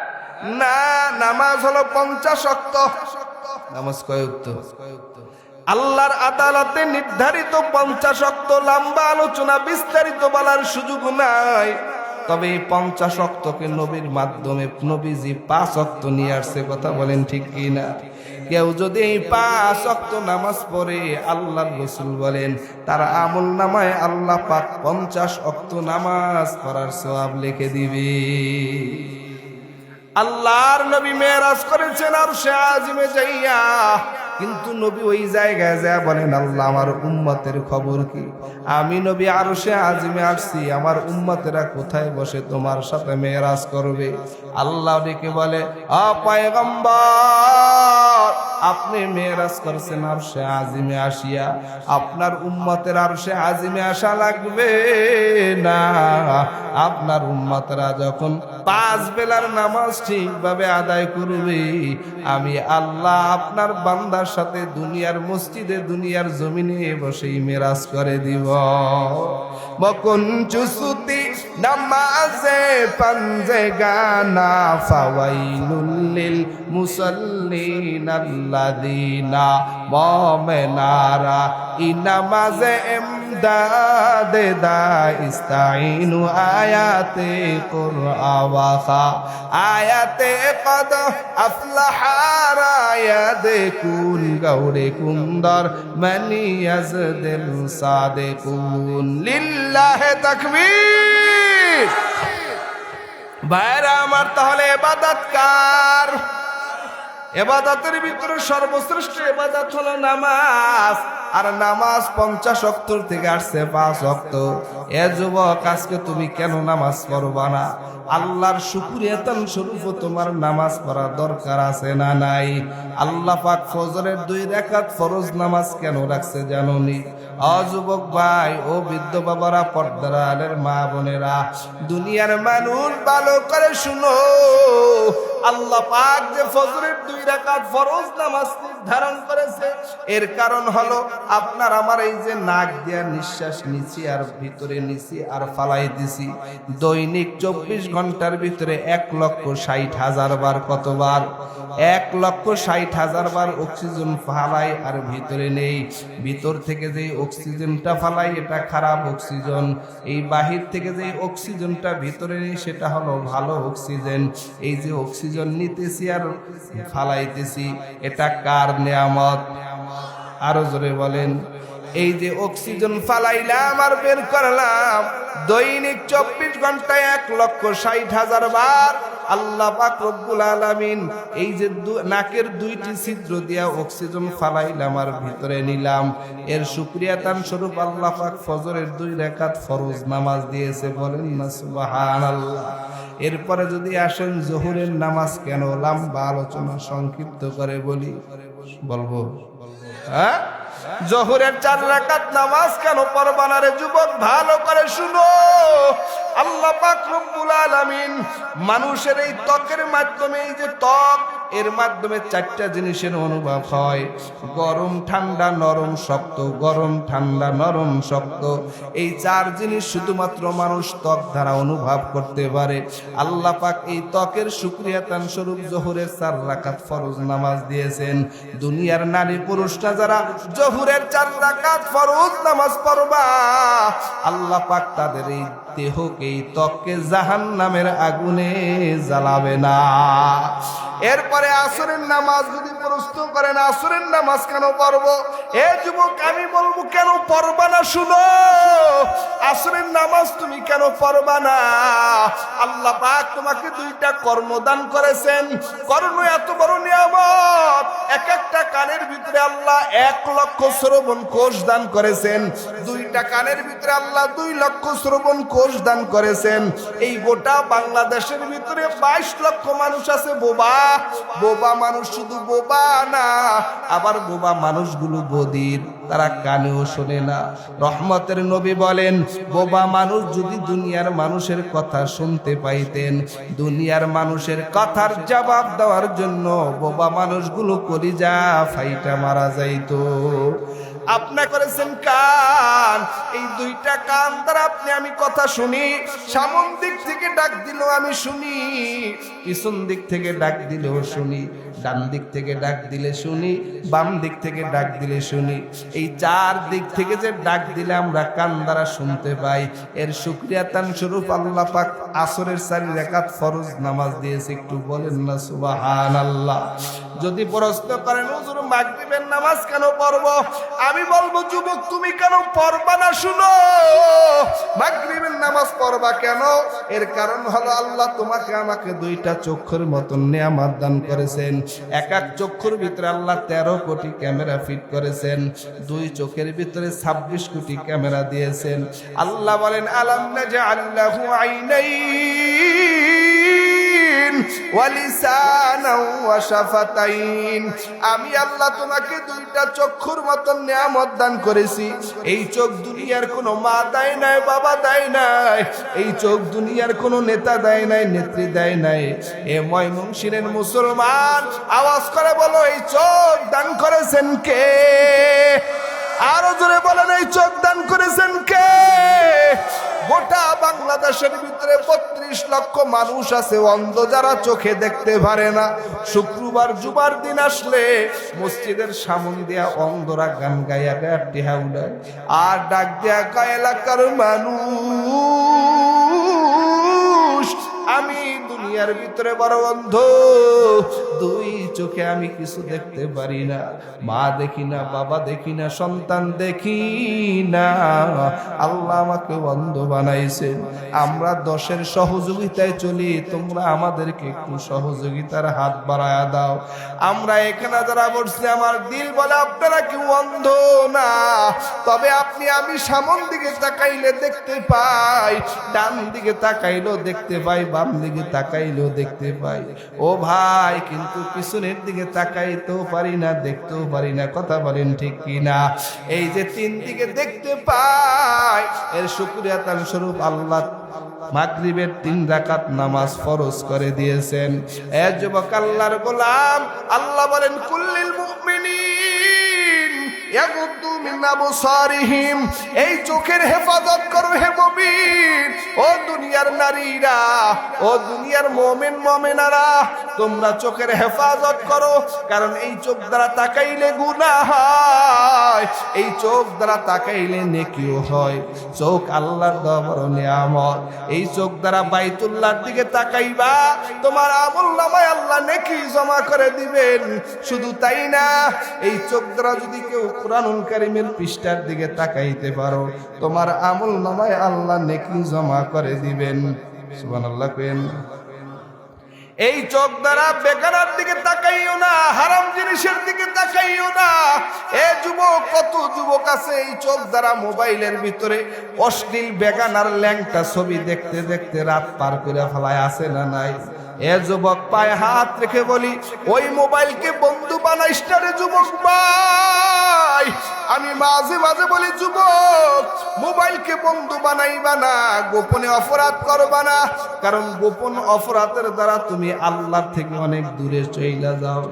না, নামাজ হলো 50 ওয়াক্ত। নামাজ কয় ওয়াক্ত? আল্লাহর আদালতে নির্ধারিত 50 ওয়াক্ত। লম্বা আলোচনা বিস্তারিত বলার সুযোগ নাই। তবে এই 50 ওয়াক্তকে নবীর মাধ্যমে নবীজি 5 ওয়াক্ত নিয়ে আসছে। কথা বলেন ঠিক কি না? কেউ যদি এই 5 ওয়াক্ত নামাজ পড়ে, আল্লাহর রাসূল বলেন তার আমল নামায় আল্লাহ পাক 50 ওয়াক্ত নামাজ পড়ার সওয়াব লিখে দিবে। আল্লাহর নবী মেরাজ করেছেন আরশে আজিমে যাইয়া, কিন্তু নবী ওই জায়গায় যায় বলেন, আল্লাহ আমার উম্মতের খবর কি? আমি নবী আরশে আজিমে আসছি, আমার উম্মতেরা কোথায় বসে তোমার সাথে মেরাজ করবে? আল্লাহ ডেকে বলে, আ পয়গম্বর, আপনি মেরাজ করছেন আরশে আজিমে আসিয়া, আপনার উম্মতের আরশে আজিমে আসা লাগবে না। আপনার উম্মতরা যখন 5 বেলার নামাজ ঠিকভাবে আদায় করবে, আমি আল্লাহ আপনার বান্দার সাথে দুনিয়ার মসজিদে দুনিয়ার জমিনে বসেই মেরাজ করে দিব। বকুনচু সুতি নামাজে পাঞ্জে গানা ফাওয়াইলুল লিল মুসাল্লিন আল্লাযিনা মুমিনারা নামাজে ইমদাদে দা ইস্তাইনু আয়াতে কুরআওয়াখা আয়াতে কদ আফলাহা ইয়াদকুন গৌরে কুন্দর মানি ইয়াজদিল সাদিকুন লিল্লাহি তাকবীর। ভাইরা আমার, তাহলে ইবাদত কার? ইবাদতের ভিতরে সর্বশ্রেষ্ঠ ইবাদত হলো নামাজ। আর নামাজ 50 ওয়াক্ত থেকে আসছে 5 ওয়াক্ত। এ যুবক, আজকে তুমি কেন নামাজ পড়বা না? আল্লাহর শুকরিয়াতান স্বরূপ তোমার নামাজ পড়া দরকার আছে না নাই? আল্লাহ পাক ফজরের 2 রাকাত ফরজ নামাজ কেন রাখছে জানোনি? যুবক ভাই, ও বৃদ্ধ বাবারা, পর্দার আলের মা বোনেরা, দুনিয়ার মানুষ ভালো করে শুনো। আল্লাহ পাক যে ফজরের 2 রাকাত ফরজ নামাজ নির্ধারণ করেছে, এর কারণ হলো আপনার আমার এই যে নাক দিয়ে নিঃশ্বাস নিছি আর ভিতরে নিছি আর ফালাই দিছি, দৈনিক 24 ঘন্টার ভিতরে 1,60,000 বার, কতবার? 1,60,000 বার অক্সিজেন ফালাই আর ভিতরে নেই। ভিতর থেকে যে অক্সিজেনটা ফালাই এটা খারাপ অক্সিজেন, এই বাহির থেকে যে অক্সিজেনটা ভিতরে নেই সেটা হলো ভালো অক্সিজেন। এই যে অক্সিজেন নিতেছি আর ফালাইতেছি, এটা কার নেয়ামত? আরো জোরে বলেন। এই যে অক্সিজেন ফালাইলাম আর বের করলাম, দৈনিক 24 ঘন্টায় 1,60,000 বার আল্লাহ পাক রব্বুল আলামিন এই যে নাকের 2টি ছিদ্র দিয়া অক্সিজেন ফালাইলাম আর ভিতরে নিলাম, এর শুকরিয়াতান স্বরূপ আল্লাহ পাক ফজরের 2 রাকাত ফরজ নামাজ দিয়েছে। বলেন না সুবহানাল্লাহ। এরপরে যদি আসেন জোহরের নামাজ কেন লম্বা আলোচনা সংক্ষিপ্ত করে বলি, বলবো? হ্যাঁ, জোহরের 4 রাকাত নামাজ কেন পড়বা না রে যুবক? ভালো করে শুনো। আল্লাহ পাক রব্বুল আলামিন মানুষের এই ত্বকের মাধ্যমে, এই যে ত্বক, এর মাধ্যমে 4টা জিনিসের অনুভব হয়: গরম, ঠান্ডা, নরম, শক্ত। গরম, ঠান্ডা, নরম, শক্ত, এই 4 জিনিস শুধুমাত্র মানুষ ত্বক দ্বারা অনুভব করতে পারে। আল্লাহ পাক এই ত্বকের শুকরিয়াতান স্বরূপ জোহরের 4 রাকাত ফরজ নামাজ দিয়েছেন। দুনিয়ার নারী পুরুষরা যারা জোহরের 4 রাকাত ফরজ নামাজ পড়বা, আল্লাহ পাক তাদের এই দেহকে, এই ত্বককে জাহান্নামের আগুনে জ্বালাবে না। এরপরে আসরের নামাজ যদি প্রশ্ন করেন আসরের নামাজ কেন পড়বো, এ যুবক আমি বলবো কেন পড়বা না? শুনো, আসরের নামাজ তুমি কেন পড়বা না? আল্লাহ পাক তোমাকে 2টা কর্ম দান করেছেন। কর্ম এত বড় নিয়ামত। একটা কানের ভিতরে আল্লাহ 1,00,000 শ্রবণ কোষ দান করেছেন। 2টা কানের ভিতরে আল্লাহ 2,00,000 শ্রবণ কোষ দান করেছেন। এই গোটা বাংলাদেশের ভিতরে 22 লক্ষ মানুষ আছে বোবা। বোবা মানুষ শুধু বোবা না, আবার বোবা মানুষগুলো বধির, তারা কানেও শোনে না। রহমতের নবী বলেন, বোবা মানুষ যদি দুনিয়ার মানুষের কথা শুনতে পাইতেন, দুনিয়ার মানুষের কথার জবাব দেওয়ার জন্য বোবা মানুষগুলো কলিজা ফাইটা মারা যাইতো। আপনি করেছেন কান, এই 2টা কান দ্বারা আপনি আমি কথা শুনি। সামন দিক থেকে ডাক দিলেও আমি শুনি, পিছন দিক থেকে ডাক দিলেও শুনি, ডান দিক থেকে ডাক দিলে শুনি, বাম দিক থেকে ডাক দিলে শুনি। এই 4 দিক থেকে যে ডাক দিলে আমরা কান দ্বারা শুনতে পাই, এর শুকরিয়াতান স্বরূপ আল্লাহ পাক আসরের 4 রাকাত ফরজ নামাজ দিয়েছে। একটু বলেন না সুবহানাল্লাহ। যদি প্রশ্ন করেন হুজুর মাগরিবের নামাজ কেন পড়বো, আমি বলবো যুবক তুমি কেন পড়বা না? শুনো, মাগরিবের নামাজ পড়বা কেন? এর কারণ হলো আল্লাহ তোমাকে আমাকে 2টা চক্ষুর মতন নিয়ামত দান করেছেন। এক চক্ষুর ভিতরে আল্লাহ 13 কোটি ক্যামেরা ফিট করেছেন। 2 চোখের ভিতরে 26 কোটি ক্যামেরা দিয়েছেন। আল্লাহ বলেন আলাম নাজআল লাহু আইনাইন ওয়া লিসানাও ওয়া শাফাতাইন। আমি আল্লাহ তোমাকে 2টা চক্ষুর মতন নিয়ামত দান করেছি। এই চোখ দুনিয়ার কোনো মা দেয় নাই, বাবা দেয় নাই। এই চোখ দুনিয়ার কোনো নেতা দেয় নাই, নেত্রী দেয় নাই। এ ময়মনসিংহের মুসলমান আওয়াজ করে বলো, এই চোখ দান করেছেন কে? আরো জোরে বলেন, এই চোখ দান করেছেন কে? গোটা বাংলাদেশের ভিতরে 32 লক্ষ মানুষ আছে অন্ধ, যারা চোখে দেখতে পারে না। শুক্রবার জুমার দিন আসলে মসজিদের সামনে দিয়া অন্ধরা গান গাইয়া গায়া টেহা উড়ায় আর ডাক দেয়া কয়, এলাকার মানুষ আমি দুনিয়ার ভিতরে বড় অন্ধ, দুই চোখে আমি কিছু দেখতে পারি না, মা দেখি না, বাবা দেখি না, সন্তান দেখি না, আল্লাহ আমাকে অন্ধ বানাইছেন। আমরা 10-এর সহযোগিতায় চলি, তোমরা আমাদেরকে একটু সহযোগিতার হাত বাড়ায়া দাও। আমরা এখানে যারা বসছি, আমার দিল বলে আপনারা কেউ অন্ধ না, তবে আমি সামন দিকে তাকাইলে দেখতে পাই, ডান দিকে তাকাইলেও দেখতে পাই, বাম দিকে তাকাইলেও দেখতে পাই। ও ভাই, কিন্তু পিছনের দিকে তাকাইতেও পারি না, দেখতেও পারি না। কথা বলেন ঠিক কিনা? এই যে 3 দিকে দেখতে পাই, এর শুকরিয়া তার স্বরূপ আল্লাহ মাগরিবের 3 রাকাত নামাজ ফরজ করে দিয়েছেন। এ যুবক আল্লাহর গোলাম, আল্লাহ বলেন কুল্লিল মুমিনিন ইয়াগুদ্দু মিন আবসারিহিম, এই চোখের হেফাজত করো হে মুমিন। ও দুনিয়ার নারীরা, ও দুনিয়ার মুমিন মুমিনারা, তোমরা চোখের হেফাজত করো, কারণ এই চোখ দ্বারা তাকাইলে গুনাহ হয়, এই চোখ দ্বারা তাকাইলে নেকিও হয়। চোখ আল্লাহর দেওয়া বড় নিয়ামত। এই চোখ দ্বারা বাইতুল্লাহর দিকে তাকাইবা, তোমার আমলনামায় আল্লাহ নেকি জমা করে দিবেন। শুধু তাই না, এই চোখ দ্বারা যদি কেউ কুরআনুল কারীমের পৃষ্ঠার দিকে তাকাইতে পারো, তোমার আমলনামায় আল্লাহ নেকি জমা করে দিবেন। সুবহানাল্লাহ কইেন। এই চোখ দ্বারা বেগানার দিকে তাকাইও না, হারাম জিনিসের দিকে তাকাইও না। এ যুবক, কত যুবক আছে এই চোখ দ্বারা মোবাইলের ভিতরে অশ্লীল বেগানার ল্যাংটা ছবি দেখতে দেখতে রাত পার করে ফেলায়, আছে না নাই? এ যুবক, পায়ে হাত রেখে বলি, ওই মোবাইলকে বন্ধু বানাইস না রে যুবক ভাই। আমি মাঝে মাঝে বলি, যুবক, মোবাইলকে বন্ধু বানাইবা না, গোপনে অপরাধ করবা না, কারণ গোপন অপরাধের দ্বারা তুমি আল্লাহর থেকে অনেক দূরে চলে যাও।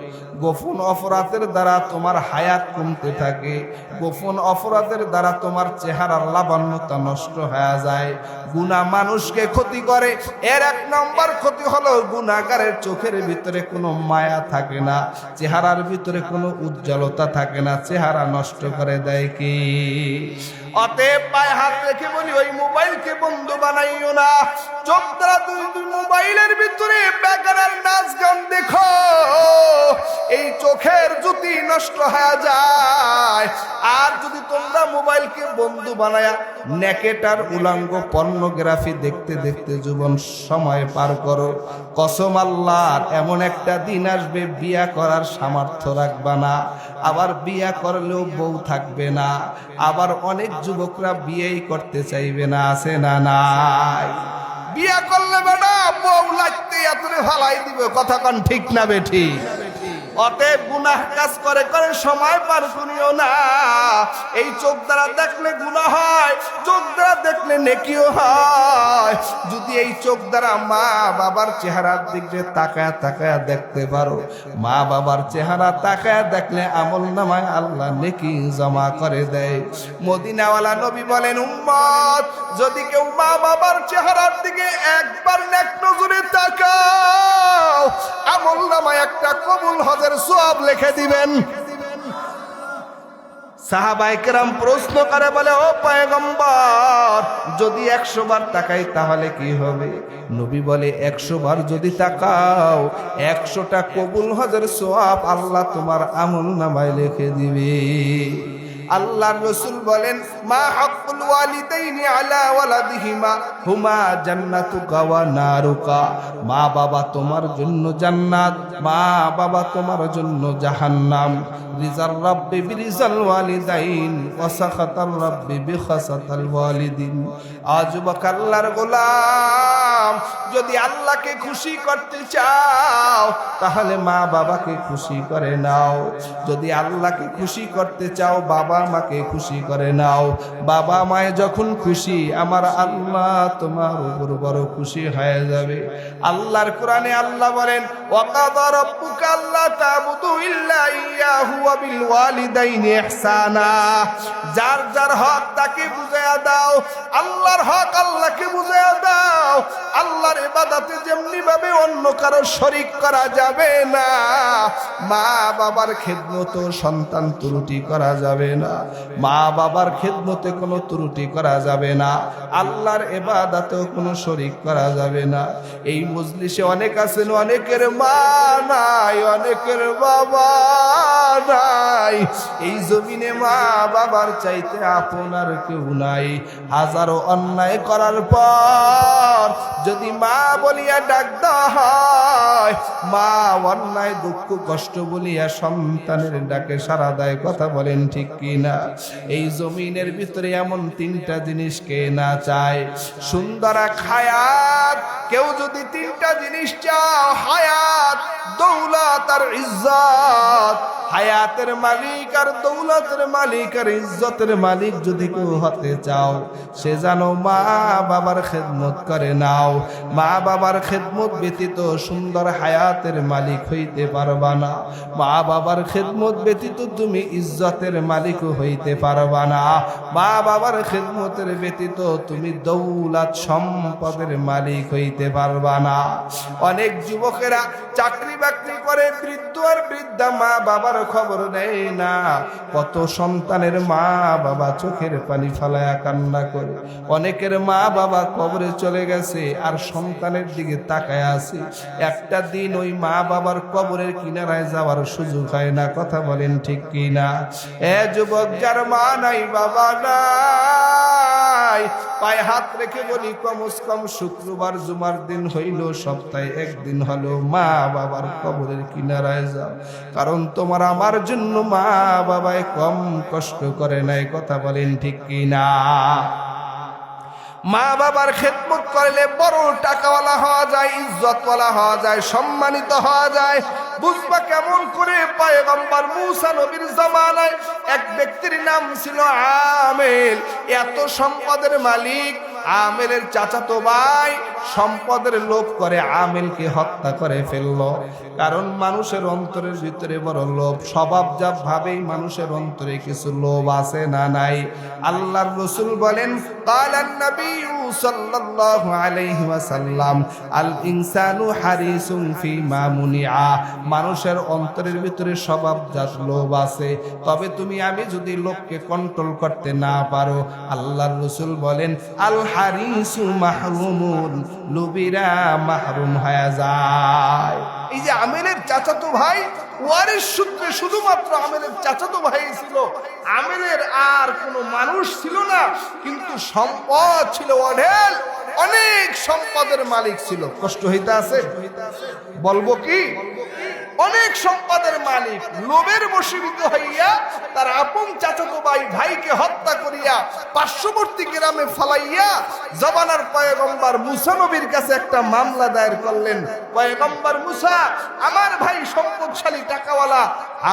গোপন অপরাধের দ্বারা তোমার হায়াত কমতে থাকে, গোপন অপরাধের দ্বারা তোমার চেহারার লাবণ্যতা নষ্ট হয়ে যায়। গুনাহ মানুষকে ক্ষতি করে। এর 1 নম্বর ক্ষতি হলো গুনাহগারের চোখের ভিতরে কোনো মায়া থাকে না, চেহারার ভিতরে কোনো উজ্জ্বলতা থাকে না, চেহারা নষ্ট করে দেয় কি? অতএব পায়ে হাত রেখে বলি, ওই মোবাইলকে বন্ধু বানাইও না। চোখ দ্বারা তুমি মোবাইলের ভিতরে বেগানার নাচ গান দেখো, এই চোখের জ্যোতি নষ্ট হয়ে যায়। আর যদি তোমরা মোবাইলকে বন্ধু বানায়া নেকেটার উলাঙ্গ পর্নোগ্রাফি দেখতে দেখতে জীবন সময় পার করো, কসম আল্লাহর, এমন একটা দিন আসবে বিয়া করার সামর্থ্য রাখবা না, আবার বিয়া করলেও বউ থাকবে না, আবার অনেক যুবকরা বিয়েই করতে চাইবে না, আছে না নাই? বিয়া করলে বেটা বউ লাগতে এতরে ফালাই দিবে। কথা কোন ঠিক না বেঠি? অতএব গুনাহ কাজ করে করে সময় পার করিও না। এই চোখ দ্বারা দেখলে গুনাহ হয়, চোখ দ্বারা দেখলে নেকিও হয়। যদি এই চোখ দ্বারা মা বাবার চেহারার দিকে তাকায় তাকায় দেখতে পারো, মা বাবার চেহারা তাকায় দেখলে আমলনামায় আল্লাহ নেকি জমা করে দেয়। মদিনাওয়ালা নবী বলেন, উম্মত, যদি কেউ মা বাবার চেহারার দিকে একবার নেক নজরে তাকাও, আমলনামায় একটা কবুল হজের সওয়াব লিখে দিবেন। সাহাবায়ে কেরাম প্রশ্ন করে বলে, ও পয়গম্বর, যদি 100 বার তাকাই তাহলে কি হবে? নবী বলে, 100 বার যদি তাকাও, 100টা কবুল হজের সওয়াব আল্লাহ তোমার আমলনামায় লিখে দিবে। আল্লাহর রাসূল বলেন, মা হাক্কুল ওয়ালিদাইনি আলা ওয়ালাদিহিমা হুমা জান্নাতুকা ওয়া নারুকা। মা বাবা তোমার জন্য জান্নাত, মা বাবা তোমার জন্য জাহান্নাম। রিজাল রাব্বি বিরিজাল ওয়ালিদাইন ওয়া সাখাতার রাব্বি বিখাসাতাল ওয়ালিদিন। আজবাক আল্লাহর গোলাম, যদি আল্লাহকে খুশি করতে চাও তাহলে মা বাবাকে খুশি করে নাও। যদি আল্লাহকে খুশি করতে চাও, বাবা বাবা মাকে খুশি করে নাও। বাবা মায়ে যখন খুশি, আমার আল্লাহ তোমার উপর বড় খুশি হয়ে যাবে। আল্লাহর কোরআনে আল্লাহ বলেন, ওয়াকাদা রাব্বুকা আল্লা তা'বুদু ইল্লা ইয়াহু ওয়া বিল ওয়ালিদাইনি ইহসানা। যার যার হক তাকে বুঝায়া দাও, আল্লাহর হক আল্লাহকে বুঝায়া দাও। আল্লাহর ইবাদতে যেমনি ভাবে অন্য কারো শরীক করা যাবে না, মা বাবার খেদমতে সন্তান ত্রুটি করা যাবে না, মা বাবার খেদমতে কোনো ত্রুটি করা যাবে না, আল্লাহর ইবাদতেও কোনো শরীক করা যাবে না। এই মজলিসে অনেক আছেন, অনেকের মা নাই, অনেকের বাবা নাই। এই জমিনে মা বাবার চাইতে আপনার কেউ নাই। হাজারো অন্যায় করার পর যদি মা বলিয়া ডাক দেওয়া হয়, মা অন্যায় দুঃখ কষ্ট বলিয়া সন্তানের ডাকে সাড়া দেয়। কথা বলেন ঠিক কি না? এই জমিনের ভিতরে এমন তিনটা জিনিস কে না চায়? সুন্দর এক হায়াত। কেউ যদি তিনটা জিনিস চাও, হায়াত, দৌলত আর ইজ্জত, হায়াতের মালিক আর দৌলতের মালিক আর ইজ্জতের মালিক যদি কেউ হতে চাও, সে জানো মা বাবার খেদমত করে নাও। মা বাবার খেদমত ব্যতীত সুন্দর হায়াতের মালিক হইতে পারবা না। মা বাবার খেদমত ব্যতীত তুমি ইজ্জতের মালিক হইতে পারবা না। মা বাবার খেদমতের ব্যতীত তুমি দৌলত সম্পদের মালিক হইতে পারবা না। অনেক যুবকেরা চাকরি বাকরি করে, বৃদ্ধ আর বৃদ্ধা মা বাবার খবর নেই না। কত সন্তানের মা বাবা চোখের পানি ফালায়া কান্না করে। অনেকের মা বাবা কবরে চলে গেছে আর সন্তানের দিকে তাকায় আছে। একটা দিন ওই মা বাবার কবরের কিনারায় যাওয়ার সুযোগ হয় না। কথা বলেন ঠিক কি না? এ যুবক, যার মা নাই বাবা নাই, পায়ে হাত রেখে বলি, কমস কম শুক্রবার জুমার দিন হইল, সপ্তাহে একদিন হলো মা বাবার কবরের কিনারায় যাও। কারণ তোমার আমার জন্য মা বাবায় কম কষ্ট করে নাই। কথা বলেন ঠিক কি না? মা বাবার খেদমত করলে বড় টাকাওয়ালা হওয়া যায়, ইজ্জতওয়ালা হওয়া যায়, সম্মানিত হওয়া যায়। বুঝবা কেমন করে? পয়গম্বর মূসা নবীর জামানায় এক ব্যক্তির নাম ছিল আমেল। এত সম্পদের মালিক, আমেলের চাচাতো ভাই সম্পদের লোভ করে আমেলকে হত্যা করে ফেলল। কারণ মানুষের অন্তরের ভিতরে বড় লোভ, স্বভাবজাত ভাবেই মানুষের অন্তরে কিছু লোভ আছে না নাই? আল্লাহর রাসূল বলেন, কালান নবী সাল্লাল্লাহু আলাইহি ওয়াসাল্লাম, আল ইনসানু হারিসুন ফিমা মুনিআ। মানুষের অন্তরের ভিতরে স্বভাবজাত লোভ আছে, তবে তুমি আমি যদি লোভকে কন্ট্রোল করতে না পারো, আল্লাহর রাসূল বলেন, আল হারিসু মাহরুমুন, লুবিরা মাহরুম হয়ে যায়। এই যে আমেলের চাচাতো ভাই, ওয়ারিস সূত্রে শুধুমাত্র আমেলের চাচাতো ভাই ছিল, আমেলের আর কোনো মানুষ ছিল না, কিন্তু সম্পদ ছিল অঢেল, অনেক সম্পদের মালিক ছিল। কষ্ট হইতে আছে? বলবো কি? অনেক সম্পদের মালিক লোভের বশীভূত হইয়া তার আপন চাচাতো ভাইকে হত্যা করিয়া পার্শ্ববর্তী গ্রামে ফালাইয়া জমানার পয়গম্বর মুসা নবীর কাছে একটা মামলা দায়ের করলেন। পয়গম্বর মুসা, আমার ভাই সম্পদশালী টাকাওয়ালা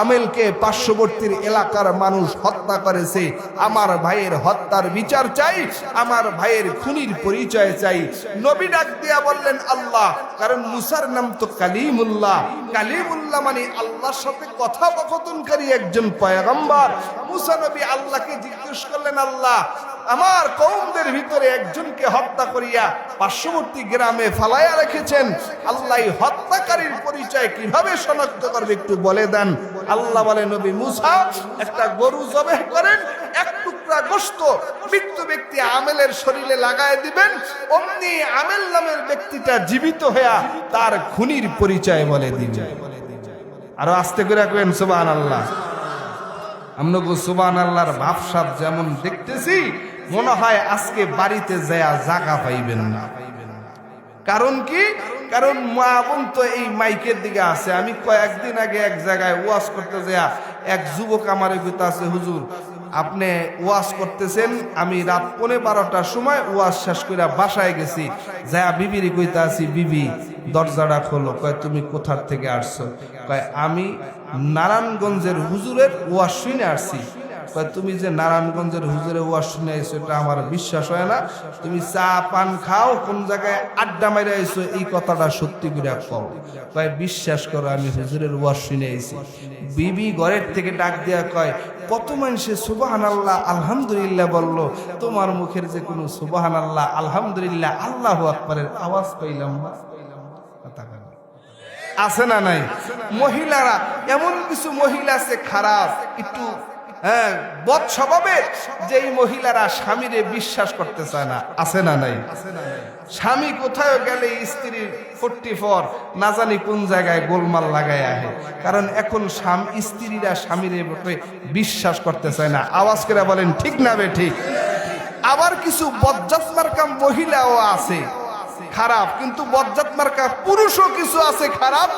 আমেলকে পার্শ্ববর্তী এলাকার মানুষ হত্যা করেছে, আমার ভাইয়ের হত্যার বিচার চাই, আমার ভাইয়ের খুনির পরিচয় চাই। নবী ডাক দিয়া বললেন আল্লাহ, কারণ মুসার নাম তো কালিমুল্লাহ। কালিমুল্লাহ মানে আল্লাহর সাথে কথোপকথনকারী একজন পয়গম্বর। মুসা নবী আল্লাহকে জিজ্ঞেস করলেন, আল্লাহ, আমার কওমদের ভিতরে একজনকে হত্যা করিয়া পার্শ্ববর্তী গ্রামে ফালাইয়া রেখেছেন, আল্লাহ হত্যাকারীর পরিচয় কিভাবে শনাক্ত করবে একটু বলে দেন। আল্লাহ বলে, নবী মুসা, একটা গরু জবাহ করেন, এক টুকরা গোশত মৃত্যু ব্যক্তি আমেলের শরীরে লাগায় দিবেন, অমনি আমেল নামের ব্যক্তিটা জীবিত হইয়া তার খুনির পরিচয় বলে দিবে। আরো আস্তে করে রাখবেন সুবহানাল্লাহ। আমরা সুবহানাল্লাহর ভাবসাব যেমন দেখতেছি, মনে হয় আজকে বাড়িতে যায় জায়গা পাইবেন না। কারণ কি? কারণ মা বোন তো এই মাইকের দিকে আছে। আমি কয়েকদিন আগে এক জায়গায় ওয়াজ করতে যাই, এক যুবক আমার কথা আছে, হুজুর আপনি ওয়াজ করতেছেন, আমি রাত 12:30টার সময় ওয়াজ শেষ করে বাসায় গেছি, যা বিবির কইতে আছি, বিবি দরজাটা খোলো। কয় তুমি কোথার থেকে আসছো? কয় আমি নারায়ণগঞ্জের হুজুরের ওয়াজ শুনে আসছি। তুমি যে নারায়ণগঞ্জের হুজুরে ওয়াজ শুনে আইছো এটা আমার বিশ্বাস হয় না, তুমি চা পান খাও, কোন জায়গায় আড্ডা মাইরে আইছো, এই কথাটা সত্যি করে কও। কয় বিশ্বাস করো আমি হুজুরের ওয়াজ শুনে আইছি। বিবি ঘরের থেকে ডাক দিয়া কয়, কত মানুষে সুবহানাল্লাহ আলহামদুলিল্লাহ বলল, তোমার মুখের যে কোনো সুবহানাল্লাহ আলহামদুলিল্লাহ আল্লাহু আকবারের আওয়াজ পাইলাম না। আছে না নাই? মহিলারা এমন কিছু মহিলা আছে খারাপ, একটু বদ স্বভাবের, যেই মহিলারা স্বামীরে বিশ্বাস করতে চায় না। আছে না নাই? স্বামী কোথায় গেলে স্ত্রীর 44 না জানি কোন জায়গায় গোলমাল লাগায় আহে, কারণ এখন স্ত্রীরা স্বামীরে বিশ্বাস করতে চায় না। আওয়াজ করে বলেন ঠিক না বে ঠিক? আবার কিছু বজ্জাত মার্কা মহিলাও আছে খারাপ, কিন্তু বজ্জাত মার্কা পুরুষও কিছু আছে খারাপ,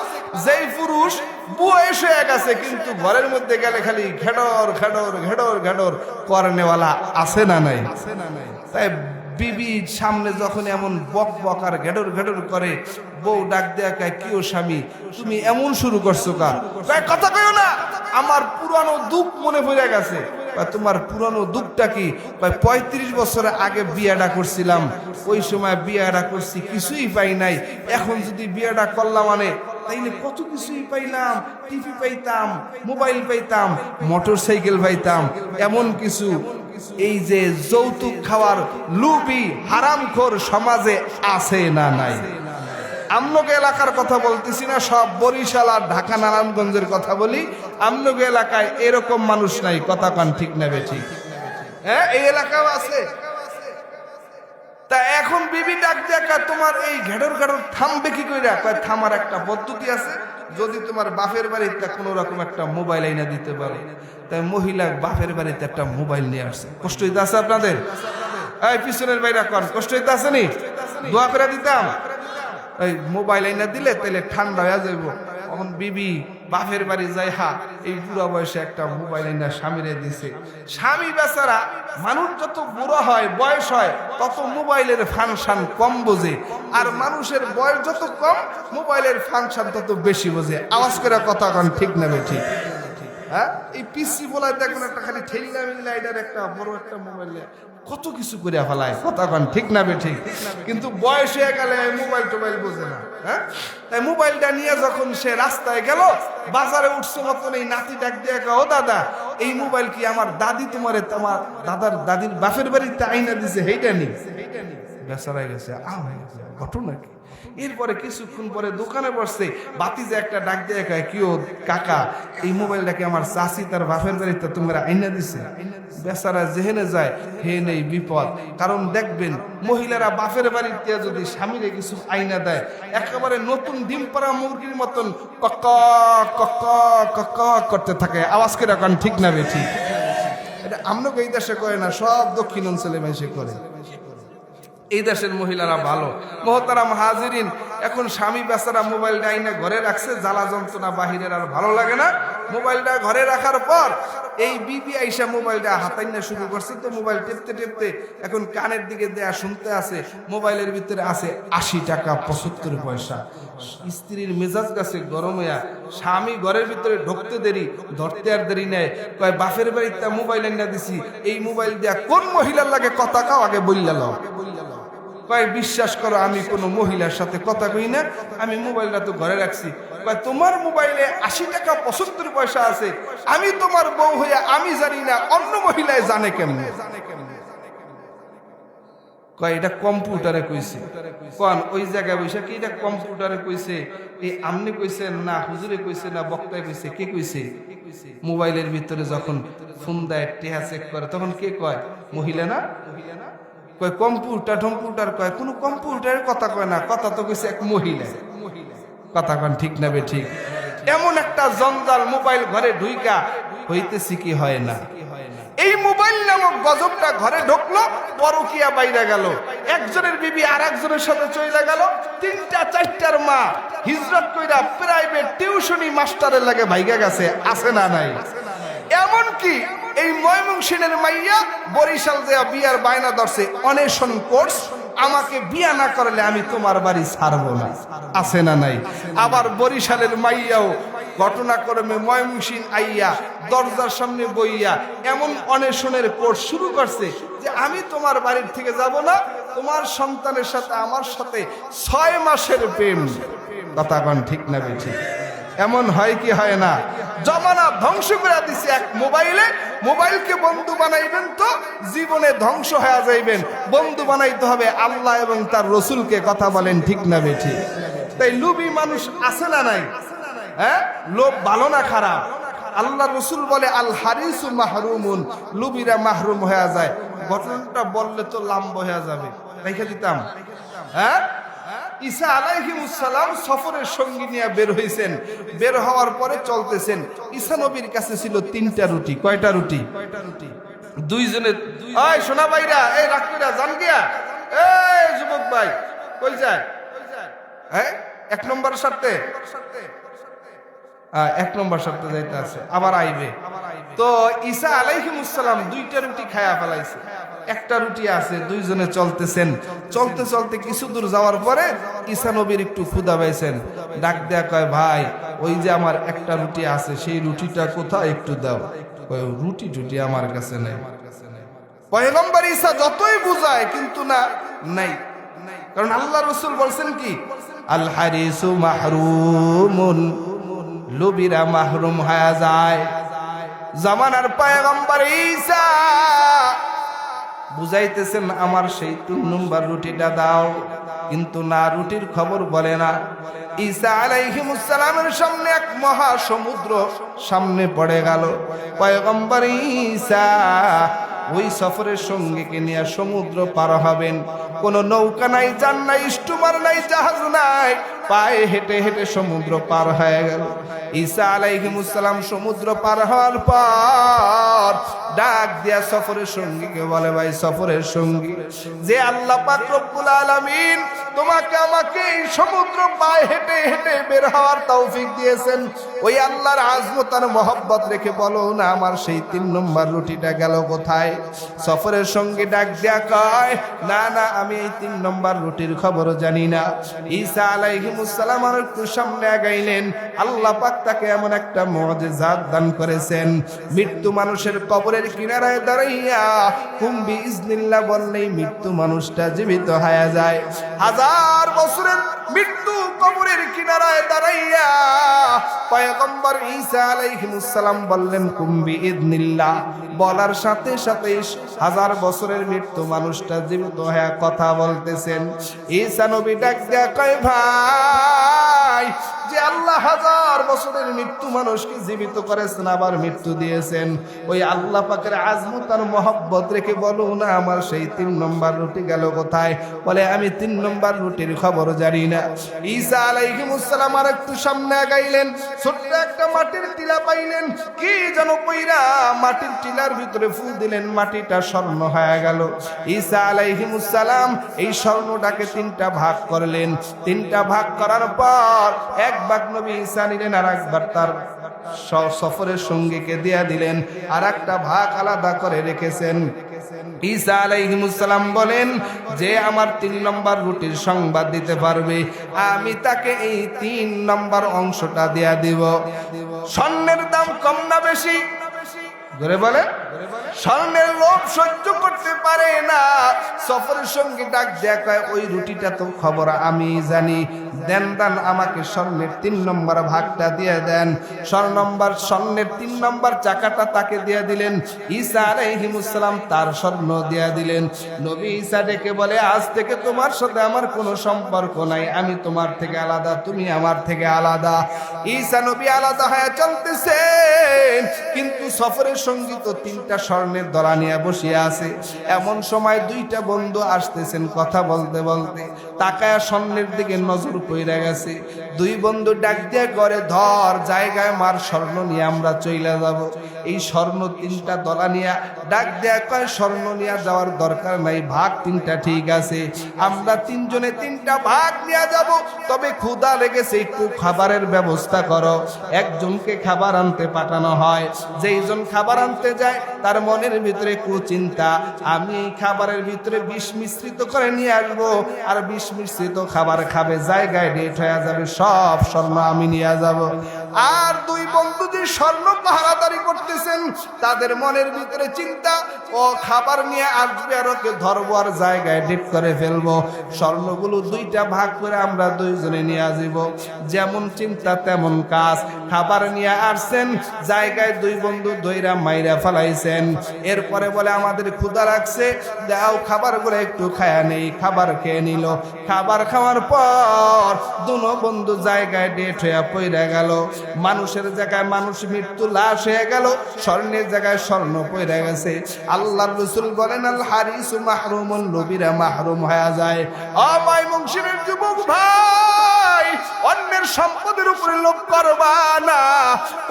যেই পুরুষ বয়স হয়ে গেছে কিন্তু ঘরের মধ্যে গেলে খালি ঘেডর ঘেডর ঘেডর ঘেডর করনেওয়ালা। আছে না নাই? তাই বিবির সামনে যখন এমন বক বক আর ঘেডর ঘেডর করে, বউ ডাক দেয়া কয়, কি ও স্বামী তুমি এমন শুরু করছো কা? কথা কইও না, আমার পুরানো দুঃখ মনে পড়ে গেছে। তোমার পুরানো দুঃখটা কি? 35 বছর আগে বিয়েটা করছিলাম, ওই সময় বিয়েটা করছি কিছুই পাই নাই, এখন যদি বিয়েটা করলাম মানে তাইলে কত কিছুই পাইলাম, টিভি পাইতাম, মোবাইল পাইতাম, মোটর সাইকেল পাইতাম, এমন কিছু। এই যে যৌতুক খাওয়ার লুবি হারামখোর সমাজে আছে না নাই? আমনগো এলাকার কথা বলতেছি না, সব বরিশাল আর ঢাকা নারায়ণগঞ্জের কথা বলি। আমনগো এলাকায় এরকম মানুষ নাই, কথা কান ঠিক নেবে ঠিক? হ্যাঁ, এই এলাকাও আছে। তা এখন বিবি ডাক দেখা, তোমার এই ঘেডর ঘেডর থামবে কি কইরা? কয় থামার একটা পদ্ধতি আছে, যদি তোমার বাপের বাড়িতে কোনো রকম একটা মোবাইল আইনা দিতে পারো। তাই মহিলা বাপের বাড়িতে একটা মোবাইল নিয়ে আসছে। কষ্ট হইতে আছে আপনাদের? এই পিছনের বাইরা কর, কষ্ট হইতে আছে নি? দোয়া করে দিতাম। এই মোবাইল আইনা দিলে তাইলে ঠান্ডা হয়ে যাইব। এখন বিবি বাপের বাড়ি যাই, হা এই বুড়া বয়সে একটা মোবাইল আইনা স্বামীরে দিছে। স্বামী বেচারা মানুষ যত বুড়ো হয় বয়স হয় তত মোবাইলের ফাংশন কম বোঝে, আর মানুষের বয়স যত কম মোবাইলের ফাংশন তত বেশি বোঝে। আওয়াজ করে কথা কন ঠিক নেবে ঠিক? হ্যাঁ, এই পিসি বলা দেখুন একটা খালি ঠেল্লা মিল্লা, এটার একটা বড় একটা মোবাইল কত কিছু করে ফেলায়। কথা কন ঠিক না বে ঠিক? কিন্তু বয়স হয়ে গেলে মোবাইল টোবাইল বোঝে না। হ্যাঁ, তাই মোবাইলটা নিয়ে যখন সে রাস্তায় গেল, বাজারে উঠছে মতন এই নাতি ডাক দিয়ে, ও দাদা এই মোবাইল কি আমার দাদি তোমারে তোমার দাদির বাপের বাড়িতে আইনা দিছে, সেইটা নি? বেচারাই গেছে ঘটনা কি? এরপরে কিছুক্ষণ পরে দোকানে বসছে, বাতিজে একটা ডাক দিয়ে কয়, কি ও কাকা এই মোবাইলটাকে আমার চাচি তার বাপের বাড়িতে তোমরা আইনা দিছে। বেচারা যেহেনে যায় হেনে বিপদ। কারণ দেখবেন মহিলারা বাপের বাড়িতে যদি স্বামীরে কিছু আইনা দেয়, একেবারে নতুন ডিম পাড়া মুরগির মতন কক কক কক করতে থাকে। আওয়াজ করে এখন ঠিক না বে ঠিক? এটা আমরাও এই দেশে করে না, সব দক্ষিণ অঞ্চলে মেশে করে। এই দেশের মহিলারা ভালো। মোহতারাম হাজিরিন, এখন স্বামী বেচারা মোবাইলটা আইনা ঘরে রাখছে, জ্বালা যন্ত্রণা বাহিরের আর ভালো লাগে না। মোবাইলটা ঘরে রাখার পর এই বিবি আইসা মোবাইলটা হাতাইনা শুরু করছে। তো মোবাইল টেপতে টেপতে এখন কানের দিকে দেয়া শুনতে আছে, মোবাইলের ভিতরে আছে 80 টাকা 75 পয়সা। স্ত্রীর মেজাজ গাছে গরম হইয়া, স্বামী ঘরের ভিতরে ঢুকতে দেরি, ধরতে আর দেরি নেয়। কয় বাপের বাড়িতে মোবাইল আইনা দিছি, এই মোবাইল দিয়া কোন মহিলার লাগে কথা কাও আগে বললা লও। কয় বিশ্বাস করো আমি কোনো মহিলার সাথে কথা কই না, আমি মোবাইলটা তো ঘরে রাখছি। কয় তোমার মোবাইলে 80 টাকা 75 পয়সা আছে, আমি তোমার বউ হইয়া আমি জানি না, অন্য মহিলায় জানে কেমনে? কয় এটা কম্পিউটারে কইছে। কোন ওই জায়গায় বসে কি এটা কম্পিউটারে কইছে? এই আমনে কইছেন না হুজুরে কইছে না বক্তায় কইছে? কে কইছে? মোবাইলের ভিতরে যখন ফোন দেয় টেহা চেক করে তখন কে কয়? মহিলা না? কয় কম্পিউটার টম্পিউটার কয়, কোন কম্পিউটারের কথা কয় না, কথা তো কইছে এক মহিলা। কথা কন ঠিক না বে ঠিক? এমন একটা জঞ্জাল মোবাইল ঘরে ঢুইকা হইতেছি কি হয় না? এই মোবাইল নামক গজবটা ঘরে ঢুকলো, পরকিয়া বাইরে গেল, একজনের বিবি আর একজনের সাথে চলে গেল, 3টা 4টার মা হিজরত কইরা প্রাইভেট টিউশনি মাস্টারের লাগে ভাইগা গেছে। আছে না নাই? এমন কি এই ময়মনসিংহের মাইয়া বরিশাল দেয়া বিয়ার বায়না ধরছে, অনেশন কোর্স, আমাকে বিয়া না করলে আমি তোমার বাড়ি ছাড়বো না। আছে না নাই? আবার বরিশালের মাইয়াও ঘটনাক্রমে ময়মনসিংহ আইয়া দরজার সামনে বইয়া এমন অনশনের কোর্স শুরু করছে যে আমি তোমার বাড়ির থেকে যাব না, তোমার সন্তানের সাথে আমার সাথে 6 মাসের প্রেম। কথা কন ঠিক না বেঠি? এমন হয় কি হয় না? জমানা ধ্বংস করে দিছে এক মোবাইলকে বন্ধু বানাইবেন তো জীবনে ধ্বংস হয়ে যাইবেন। বন্ধু বানাইতে হবে আল্লাহ এবং তার রসুলকে। কথা বলেন ঠিক না বেঠি? তাই লুবি মানুষ আছে না নাই? হ্যাঁ, লোভ ভালো না খারাপ? আল্লাহ রসুল বলে আল হারিসু মাহরুমুন, লুবিরা মাহরুম হয়ে যায়। ঘটনাটা বললে তো লম্বা হয়ে যাবে, রেখে দিতাম। হ্যাঁ, ঈসা আলাইহিস সালাম সফরের সঙ্গী নিয়ে বের হইছেন। বের হওয়ার পরে চলতেছেন। ঈসা নবীর কাছে ছিল 3টা রুটি। কয়টা রুটি? দুইজনের। ওই সোনা ভাইরা, এই রাখরা জান গিয়া, এই যুবক ভাই কই যায়? হ্যাঁ, 1 নম্বর শর্তে, 1 নম্বর শর্তে যাইতে আছে, আবার আইবে। তো ঈসা আলাইহিস সালাম 2টা রুটি খায়া ফেলাইছে, 1টা রুটি আছে। দুইজনে চলতেছেন। চলতে চলতে কিছু দূর যাওয়ার পরে ঈসা নবীর একটু ক্ষুধা পাইছেন। ডাক দেয়া কয়, ভাই ওই যে আমার 1টা রুটি আছে, সেই রুটিটা কোথায় একটু দাও। রুটি টুটি আমার কাছে নেই। পয়গম্বর ঈসা যতই বুঝায় কিন্তু না, নাই। কারণ আল্লাহ রাসূল বলছেন কি, আল হারিসু মাহরুমুন, লুবিরা মাহরুম হয়ে যায়। জামানার পয়গম্বর ঈসা বুঝাইতেছেন আমার সেই 3 নম্বর রুটিটা দাও, কিন্তু না, রুটির খবর বলে না। ঈসা আলাইহিস সালামের সামনে এক মহা সমুদ্র সামনে পড়ে গেল। পয়গম্বর ঈসা ওই সফরের সঙ্গীকে নিয়ে সমুদ্র পার হবেন। কোনো নৌকা নাই, যান নাই, স্টিমার নাই, জাহাজ নাই, পায়ে হেঁটে হেঁটে সমুদ্র পার হয়ে গেল। ঈসা আলাইহিস সালাম সমুদ্র পার হওয়ার পর ডাক দিয়া সফরের সঙ্গীকে বলে, ভাই সফরের সঙ্গী, যে আল্লাহ পাক রব্বুল আলামিন তোমাকে আমাকে এই সমুদ্র পায়ে হেঁটে হেঁটে বের হওয়ার তৌফিক দিয়েছেন, ওই আল্লাহর আজমত আর মহব্বত রেখে বলো না আমার সেই 3 নম্বর রুটিটা গেল কোথায়? সফরের সঙ্গী ডাক দিয়া কয়, না না, আমি এই 3 নম্বর রুটির খবরও জানি না। ঈসা আলাইহিস সালাম আর একটু সামনে আগাইলেন। আল্লাহ পাক তাকে এমন একটা মুজিজাত দান করেছেন, মৃত্যু মানুষের কবরের কিনারায় দাঁড়াইয়া কুম্বি ইজনিল্লাহ বললেই মৃত্যু মানুষটা জীবিত হয়ে যায়। 1000 বছরের মৃত্যু কবরের কিনারায় দাঁড়াইয়া পয়গম্বর ঈসা আলাইহিস সালাম বললেন কুম্বি ইজনিল্লাহ, বলার সাথে সাথে 1000 বছরের মৃত্যু মানুষটা জীবিত হয়ে কথা বলতেছেন। ঈসা নবী ডাক দেয়া কয়, ভাই যে আল্লাহ 1000 বছরের মৃত্যু মানুষকে জীবিত করেছেন, আবার মৃত্যু দিয়েছেন, ওই আল্লাহ পাকের আজমত আর মহব্বত রেখে বলো না আমার সেই 3 নম্বর রুটি গেল কোথায়? বলে আমি 3 নম্বর রুটির খবর জানি না। ঈসা আলাইহিস সালাম আর একটু সামনে আগাইলেন। ছোট্ট একটা মাটির টিলা পাইলেন, কি যেন কইরা মাটির টিলার ভিতরে ফু দিলেন, মাটিটা স্বর্ণ হয়ে গেল। ঈসা আলাইহিস সালাম এই স্বর্ণটাকে 3টা ভাগ করলেন। 3টা ভাগ করার পর এক ভাগ নবী ঈসা নিলেন, আর একবার তার সফরের সঙ্গীকে দিয়া দিলেন, আর একটা ভাগ আলাদা করে রেখেছেন। ঈসা আলাইহিস সালাম বলেন, যে আমার 3 নম্বর রুটির সংবাদ দিতে পারবে আমি তাকে এই 3 নম্বর অংশটা দিয়া দিব। স্বর্ণের দাম কম না বেশি? জোরে বলে। স্বর্ণের লোভ সহ্য করতে পারে না। সফরের সঙ্গে ডাক দেয়া কয়, ওই রুটিটা তো খবর আমি জানি, দেন দেন আমাকে স্বর্ণের 3 নম্বর ভাগটা দিয়ে দেন। স্বর্ণের 3 নম্বর চাকাটা তাকে দিয়ে দিলেন। ঈসা আলাইহিস সালাম তার স্বর্ণ দিয়ে দিলেন। নবী ঈসা ডেকে বলে, আজ থেকে তোমার সাথে আমার কোনো সম্পর্ক নাই, আমি তোমার থেকে আলাদা, তুমি আমার থেকে আলাদা। ঈসা নবী আলাদা হয়ে চলতেছেন, কিন্তু সফরের সঙ্গী তো 3টা স্বর্ণের দলা নিয়ে বসিয়া আছে। এমন সময় 2টা বন্ধু আসতেছেন, কথা বলতে বলতে তাকায়া স্বর্ণের দিকে নজর পইরা গেছে। 2 বন্ধু ডাক দিয়ে করে, ধর, জায়গায় মার, স্বর্ণ নিয়ে আমরা চইলা যাব। এই স্বর্ণ 3টা দলা নিয়ে ডাক দেয়া কয়, স্বর্ণ নিয়ে যাওয়ার দরকার নাই, ভাগ 3টা ঠিক আছে, আমরা 3 জনে 3টা ভাগ নিয়ে যাব। তবে ক্ষুধা লেগেছে, একটু খাবারের ব্যবস্থা করো। একজনকে খাবার আনতে পাঠানো হয়। যেইজন খাবার আনতে যায় তার মনের ভিতরে কুচিন্তা, আমি এই খাবারের ভিতরে বিষ মিশ্রিত করে নিয়ে আসবো, আর বিষ মিশ্রিত খাবার খাবে, জায়গায় ডেট হয়ে যাবে, সব স্বর্ণ আমি নিয়ে যাব। আর দুই বন্ধু যে স্বর্ণ পাহারাদারি করতেছেন, তাদের মনের ভিতরে চিন্তা, ও খাবার নিয়ে আসবে আর ওকে ধরবো আর জায়গায় ডিপ করে ফেলবো, স্বর্ণগুলো দুইটা ভাগ করে আমরা দুইজনে নিয়ে আসবো। যেমন চিন্তা তেমন কাজ। খাবার নিয়ে আসছেন, জায়গায় দুই বন্ধু দইরা মাইরা ফেলাইছেন। এরপরে বলে আমাদের ক্ষুধা লাগছে, দাও খাবারগুলো একটু খায়া নেই। খাবার খেয়ে নিল। খাবার খাওয়ার পর দুনো বন্ধু জায়গায় ডেট হয়ে পইরা গেল। মানুষের জায়গায় মানুষ মৃত্যু লাশ হয়ে গেল, স্বর্ণের জায়গায় স্বর্ণ পইরা গেছে। আল্লাহর রাসূল বলেন আল হারিসু মাহরুমুন, নবীরা মাহরুম হয়ে যায়। আমায় মুংশিরের যুবক ভাই, অন্যের সম্পদের উপরে লোভ করবা না।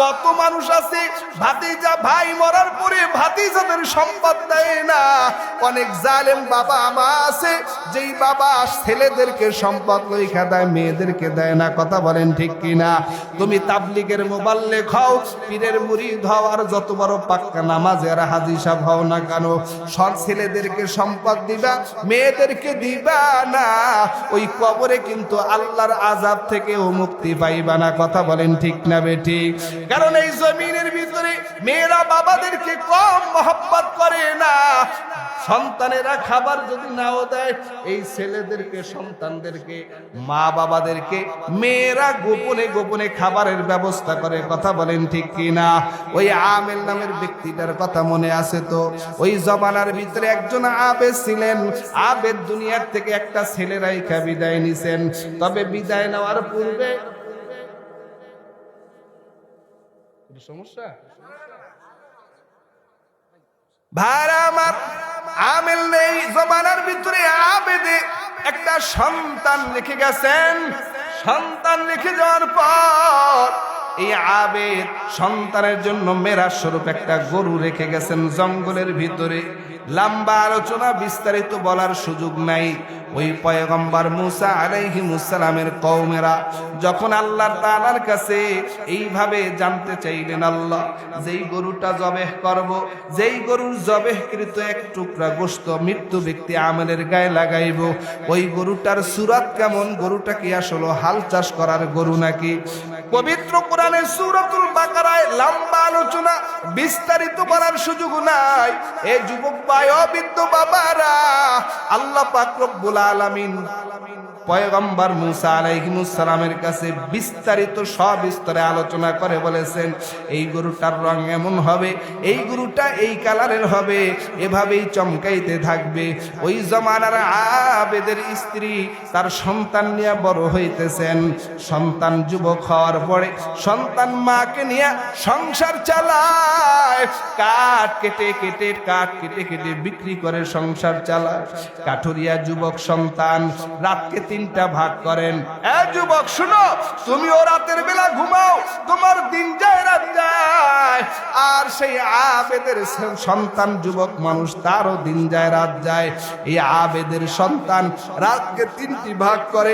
কত মানুষ আছে ভাতিজা ভাই মরার পরে ভাতিজাদের সম্পদ দেয় না। অনেক জালেম বাবা মা আছে, যেই বাবা ছেলেদেরকে সম্পদ লেখা দেয়, মেয়েদেরকে দেয় না। কথা বলেন ঠিক কিনা? তুমি তাবলীগের মোবাল্লিগ হও, পীরের মুরিদ হও, আর যত বড় পাক্কা নামাজের হাজী সাহেব হও না কেন, সব ছেলেদেরকে সম্পদ দিবা, মেয়েদেরকে দিবা না। ওই কবরে কিন্তু আল্লাহর আযাব থেকেও মুক্তি পাইবা না। কথা বলেন ঠিক না বেঠিক? কারণ এই জমিনের ভিতরে মেয়েরা বাবাদেরকে কম মহব্বত করে না। সন্তানেরা খাবার যদি নাও দেয়, এই ছেলেদেরকে সন্তানদেরকে মা বাবাদেরকে মেয়েরা গোপনে গোপনে খাবারের ব্যবস্থা করে। কথা বলেন ঠিক কিনা? ওই আমেল নামের ব্যক্তিটার কথা মনে আছে তো? ওই জমানার ভিতরে একজন আবেদ ছিলেন। আবেদ দুনিয়ার থেকে একটা ছেলে রাইখা বিদায় নিছেন। তবে বিদায় নেওয়ার পূর্বে সমস্যা ভাড়া আমার আমেল নেই। জমানার ভিতরে আবেদে একটা সন্তান লিখে গেছেন। সন্তান লিখে যাওয়ার পর এই আবেদ সন্তানের জন্য মেরাজ স্বরূপ একটা গরু রেখে গেছেন জঙ্গলের ভিতরে। লম্বা আলোচনা, বিস্তারিত বলার সুযোগ নাই। ওই পয়গম্বর মুসা আলাইহিস সালামের কওমেরা যখন আল্লাহ তাআলার কাছে এইভাবে জানতে চাইলেন, আল্লাহ যেই গরুটা জবেহ করব, যেই গরুর জবেহকৃত এক টুকরা গোশত মৃত্যু ব্যক্তি আমেলের গায়ে লাগাইব, ওই গরুটার সূরত কেমন? গরুটা কি আসলে হাল চাষ করার গরু নাকি? পবিত্র কোরআনের সূরাতুল বাকারায় লম্বা আলোচনা, বিস্তারিত বলার সুযোগ নাই। এই যুবক ভাই ও বৃদ্ধ বাবারা, আল্লাহ পাক রব্বুল আলামিন পয়গম্বর মুসা আলাইহিস সালামের কাছে বিস্তারিত সবিস্তারে আলোচনা করে বলেছেন, এই গরুটার রং এমন হবে, এই গরুটা এই কালারের হবে, এভাবেই চমকাইতে থাকবে। ওই জমানার আবেদের স্ত্রী তার সন্তান নিয়ে বড় হইতেছেন। সন্তান যুবক হওয়ার পরে সন্তান মাকে নিয়ে সংসার চালায়। কাঠ কেটে কেটে বিক্রি করে সংসার চালায়। কাঠুরিয়া যুবক সন্তান রাতকে তিনটা ভাগ করেন। যুবক শুনো, তুমিও রাতের বেলা ঘুমাও, তোমার দিন যায় রাত যায়। আর সেই আবেদের সন্তান যুবক মানুষ, তারও দিন যায় রাত যায়। এই আবেদের সন্তান রাতকে তিনটি ভাগ করে।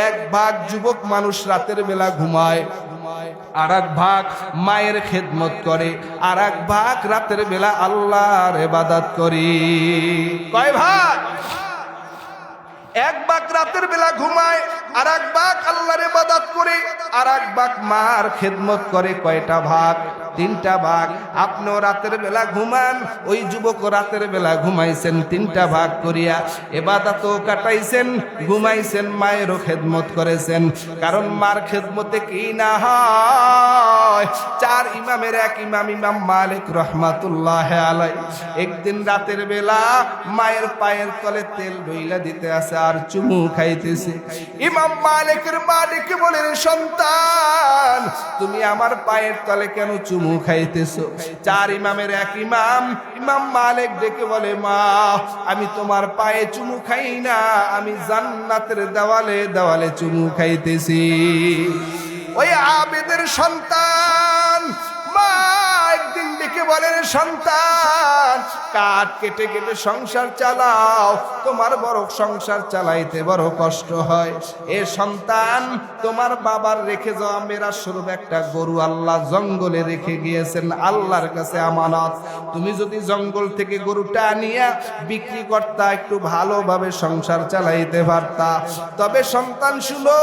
এক ভাগ যুবক মানুষ রাতের বেলা ঘুমায়, আর এক ভাগ মায়ের খেদমত করে, আর এক ভাগ রাতের বেলা আল্লাহর ইবাদত করে। কয় ভাগ? এক ভাগ রাতের বেলা ঘুমায়, আর এক ভাগ আল্লাহর ইবাদত করে, আর এক ভাগ মার খেদমত করে। কয়টা ভাগ? তিনটা ভাগ। আপনিও রাতের বেলা ঘুমান, ওই যুবক রাতের বেলা ঘুমাইছেন তিনটা ভাগ করিয়া। ইবাদতও কাটাইছেন, ঘুমাইছেন, মায়েরও খেদমত করেছেন। কারণ মার খেদমতে কি না হয়? চার ইমামের এক ইমাম, ইমাম মালিক রহমাতুল্লাহ আলাইহি, একদিন রাতের বেলা মায়ের পায়ের তলে তেল ডইলা দিতে আছে আর চুমু খাইতেছে। ইমাম মালিকের মা ডেকে বলে, সন্তান তুমি আমার পায়ের তলে কেন চুমু খাইতেছো? চার ইমামের এক ইমাম, ইমাম মালিক ডেকে বলে, মা আমি তোমার পায়ে চুমু খাই না, আমি জান্নাতের দেওয়ালে দেওয়ালে চুমু খাইতেছি। ওই আবেদের সন্তান মা একদিন ডেকে বলেন সন্তান কাঠ কেটে কেটে সংসার চালাও, তোমার বড় সংসার চালাইতে বড় কষ্ট হয়। এ সন্তান তোমার বাবার রেখে যাওয়া মেরাজ স্বরূপ একটা গরু আল্লাহ জঙ্গলে রেখে গিয়েছেন, আল্লাহর কাছে আমানত। তুমি যদি জঙ্গল থেকে গরুটা নিয়ে বিক্রি করতা একটু ভালোভাবে সংসার চালাইতে পারতা। তবে সন্তান শুনো,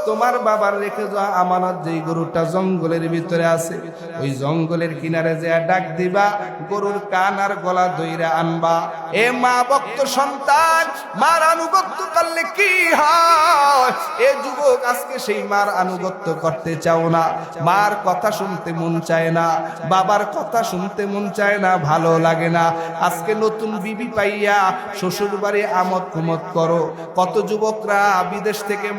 তোমার বাবার রেখে যাওয়া আমানত যেই গরুটা জঙ্গলের ভিতরে আছে, ওই জঙ্গলের কিনারে যে ডাক দিবা, গরুর কান আর গলা ধইরা আনবা। এ মা ভক্ত সন্তান, মার আনুগত্য করলে কি হয়? এ যুবক আজকে সেই মার আনুগত্য করতে চাও না, মার কথা শুনতে মন চায় না, বাবার কথা শুনতে মন চায় না, ভালো লাগে না। আজকে নতুন বিবি পাইয়া শ্বশুর বাড়ি আমোদ কুমোদ করো। কত যুবকরা বিদেশ থেকে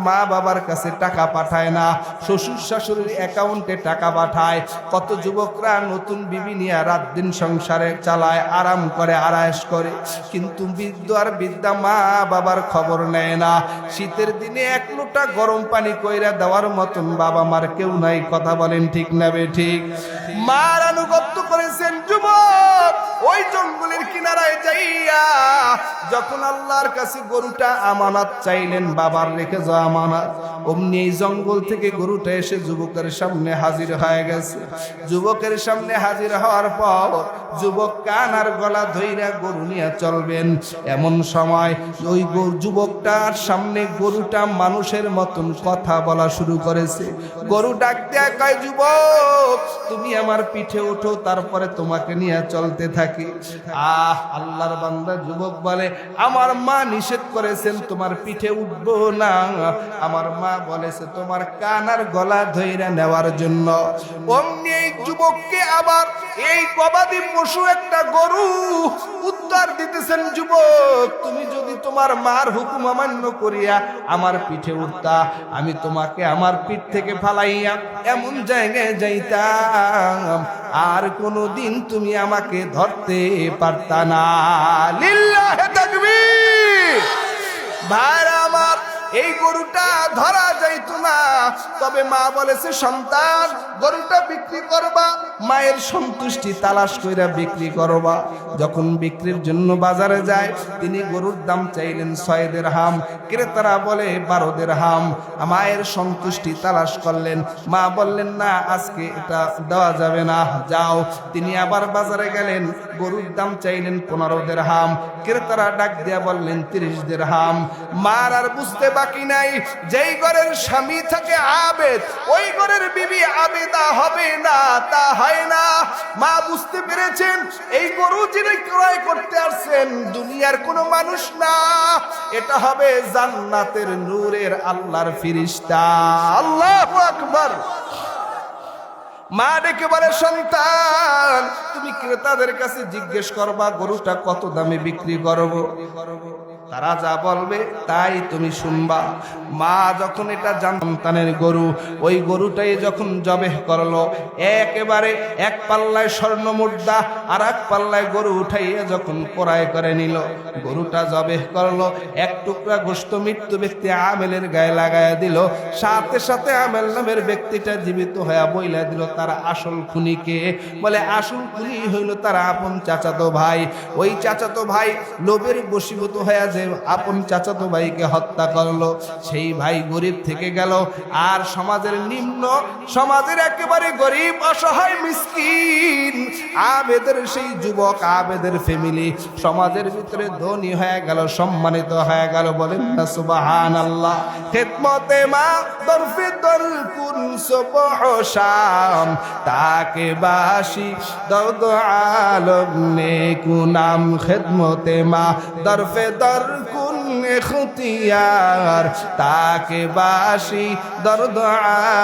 মা বাবার কাছে টাকা পাঠায় না, শ্বশুর শাশুড়ির অ্যাকাউন্টে টাকা পাঠায়। কত যুবকরা নতুন বিবি নিয়ে রাত দিন সংসারে চালায়, আরাম করে, আরায়েশ করে, কিন্তু বৃদ্ধ আর বৃদ্ধা মা বাবার খবর নেয় না। শীতের দিনে এক লোটা গরম পানি কইরা দেওয়ার মতন বাবা মার কেউ নাই। কথা বলেন ঠিক না বেঠিক? মার আনুগত্য করেছেন যুবক, ওই জঙ্গলের কিনারায় যাইয়া যখন আল্লাহর কাছে গরুটা আমানত চাইলেন, বাবার রেখে যাওয়া আমানত, অমনি এই জঙ্গল থেকে গরুটা এসে যুবকের সামনে হাজির হয়ে গেছে। যুবকের সামনে হাজির হওয়ার পর যুবক কান আর গলা ধইরা গরু নিয়ে চলবেন। এমন সময় ওই যুবকটার সামনে গরুটা মানুষের মতন কথা বলা শুরু করেছে। গরু ডাক দেয়া কয়, যুবক তুমি আমার পিঠে ওঠো, তারপরে তোমাকে নিয়ে চলতে থাকি। আল্লাহর বান্দা যুবক বলে, আমার মা নিষেধ করেছেন তোমার পিঠে উঠবো না, আমার মা বলেছে তোমার কান আর গলা ধইরা নেওয়ার জন্য। অমনি এই যুবককে আবার এই গবাদি পশু একটা গরু উত্তর দিতেছেন, যুবক তুমি যদি তোমার মার হুকুম অমান্য করিয়া আমার পিঠে উঠতা, আমি তোমাকে আমার পিঠ থেকে ফালাইয়া এমন জায়গায় যাইতাম আর কোনোদিন তুমি আমাকে ধরতে পারতা না। লিল্লাহে তাকবীর। ভাইরা আমার, এই গরুটা ধরা যাইতো না, তবে মা বলেছে সন্তান গরুটা বিক্রি করবা, মায়ের সন্তুষ্টি তালাশ কইরা বিক্রি করবা। যখন বিক্রির জন্য বাজারে যায়, তিনি গরুর দাম চাইলেন 6 দিরহাম, ক্রেতারা বলে 12 দিরহাম। মায়ের সন্তুষ্টি তালাশ করলেন, মা বললেন না আজকে এটা দেওয়া যাবে না, যাও। তিনি আবার বাজারে গেলেন, গরুর দাম চাইলেন 15 দিরহাম, ক্রেতারা ডাক দিয়া বললেন 30 দিরহাম। মার আর বুঝতে বাকি নাই, যেই ঘরের স্বামী থাকে আবেদ, ওই ঘরের বিবি আবেদা হবে না, তা হয় না। মা বুঝতে পেরেছেন এই গরু যিনি ক্রয় করতে আসছেন দুনিয়ার কোনো মানুষ না, এটা হবে জান্নাতের নূরের আল্লাহর ফেরেশতা। আল্লাহু আকবার। মা ডেকে বলে, সন্তান তুমি ক্রেতাদের কাছে জিজ্ঞেস করবা গরুটা কত দামে বিক্রি করবো, তারা যা বলবে তাই তুমি শুনবা। মা যখন এটা সন্তানের গরু, ওই গরুটাই যখন জবেহ করলো, একেবারে এক পাল্লায় স্বর্ণ মুদ্রা আর এক পাল্লায় গরু উঠাইয়া যখন ক্রয় করে নিল, গরুটা জবেহ করলো, এক টুকরা গোশত মৃত্যু ব্যক্তি আমেলের গায়ে লাগাইয়া দিল। সাথে সাথে আমেল নামের ব্যক্তিটা জীবিত হয়ে বইলা দিল তার আসল খুনিকে। বলে আসল খুনি হইল তার আপন চাচাতো ভাই। ওই চাচাতো ভাই লোভের বশীভূত হয়ে যে আপন চাচাতো ভাইকে হত্যা করলো, সেই ভাই গরিব থেকে গেল। আর সমাজের নিম্ন, সমাজের একেবারে গরিব অসহায় মিসকিন আবেদের সেই যুবক, আবেদের ফ্যামিলি সমাজের ভিতরে ধনী হয়ে গেল, সম্মানিত হয়ে গেল। বলেন না সুবহানাল্লাহ। খেদমতে মা দরফে দর কুন সুবহ শাম, তাকে বাসি দর্দ আলম নেকুনাম। খেদমতে মা দরফে দর কুন ইখতিয়ার, তাকে বাসি দর্দ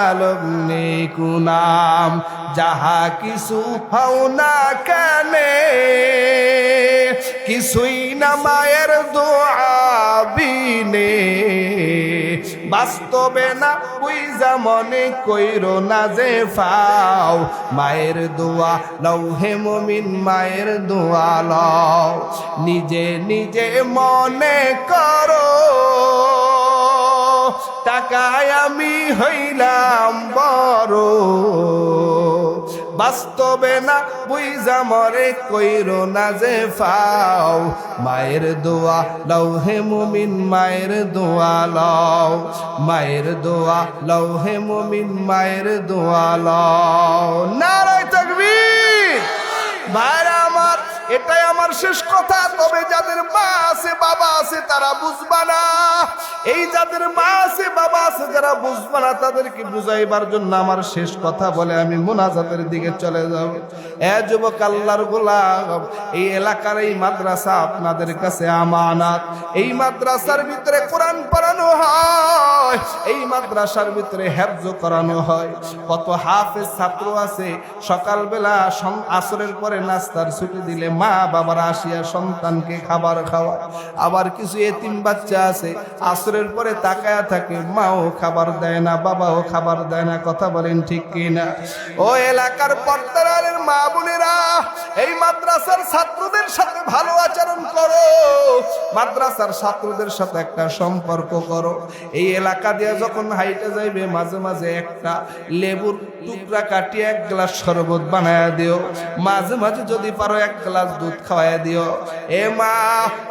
আলম নেকুনাম। যাহা কিছু হও না কানে, কিছুই না মায়ের দোয়া বিনে। বাস্তবে না বুইজা মনে কইরো না যে ফাও, মায়ের দোয়া লও হে মুমিন, মায়ের দোয়া লও। নিজে নিজে মনে করো টাকায় আমি হইলাম বড়, বাস্তবে না বুইজা মরে কইরো না যে ফাও মায়ের দোয়া লও হে মুমিন মায়ের দোয়া লও মায়ের দোয়া লও হে মুমিন মায়ের দোয়া লও নারায়ে তাকবীর ভাইরা আমার এটাই আমার শেষ কথা তবে যাদের মা আছে বাবা আছে তারা বুঝবা না এই যাদের মা আছে বাবা আছে যারা বুঝবা না তাদেরকে বুঝাইবার জন্য আমার শেষ কথা বলে আমি মুনাজাতের দিকে চলে যাব এ যুবক আল্লাহর গোলাম এই এলাকার এই মাদ্রাসা আপনাদের কাছে আমানত এই মাদ্রাসার ভিতরে কোরআন পড়ানো হয় এই মাদ্রাসার ভিতরে হেফজ করানো হয় কত হাফেজ ছাত্র আছে সকালবেলা আসরের পরে নাস্তার ছুটি দিলে মা বাবারা আসিয়া সন্তানকে খাবার খাওয়া আবার কিছু এতিম বাচ্চা আছে আসরের পরে তাকায়া থাকে মাও খাবার দেয় না বাবাও খাবার দেয় না কথা বলেন ঠিক কিনা ও এলাকার পর্দারের মা বোনেরা এই মাদ্রাসার ছাত্রদের সাথে ভালো আচরণ করো মাদ্রাসার ছাত্রদের সাথে একটা সম্পর্ক করো এই এলাকা দিয়ে যখন হাইটে যাইবে মাঝে মাঝে একটা লেবুর টুকরা কাটিয়ে এক গ্লাস শরবত বানায়া দিও মাঝে মাঝে যদি পারো এক গ্লাস দুধ খাওয়ায় দিও এ মা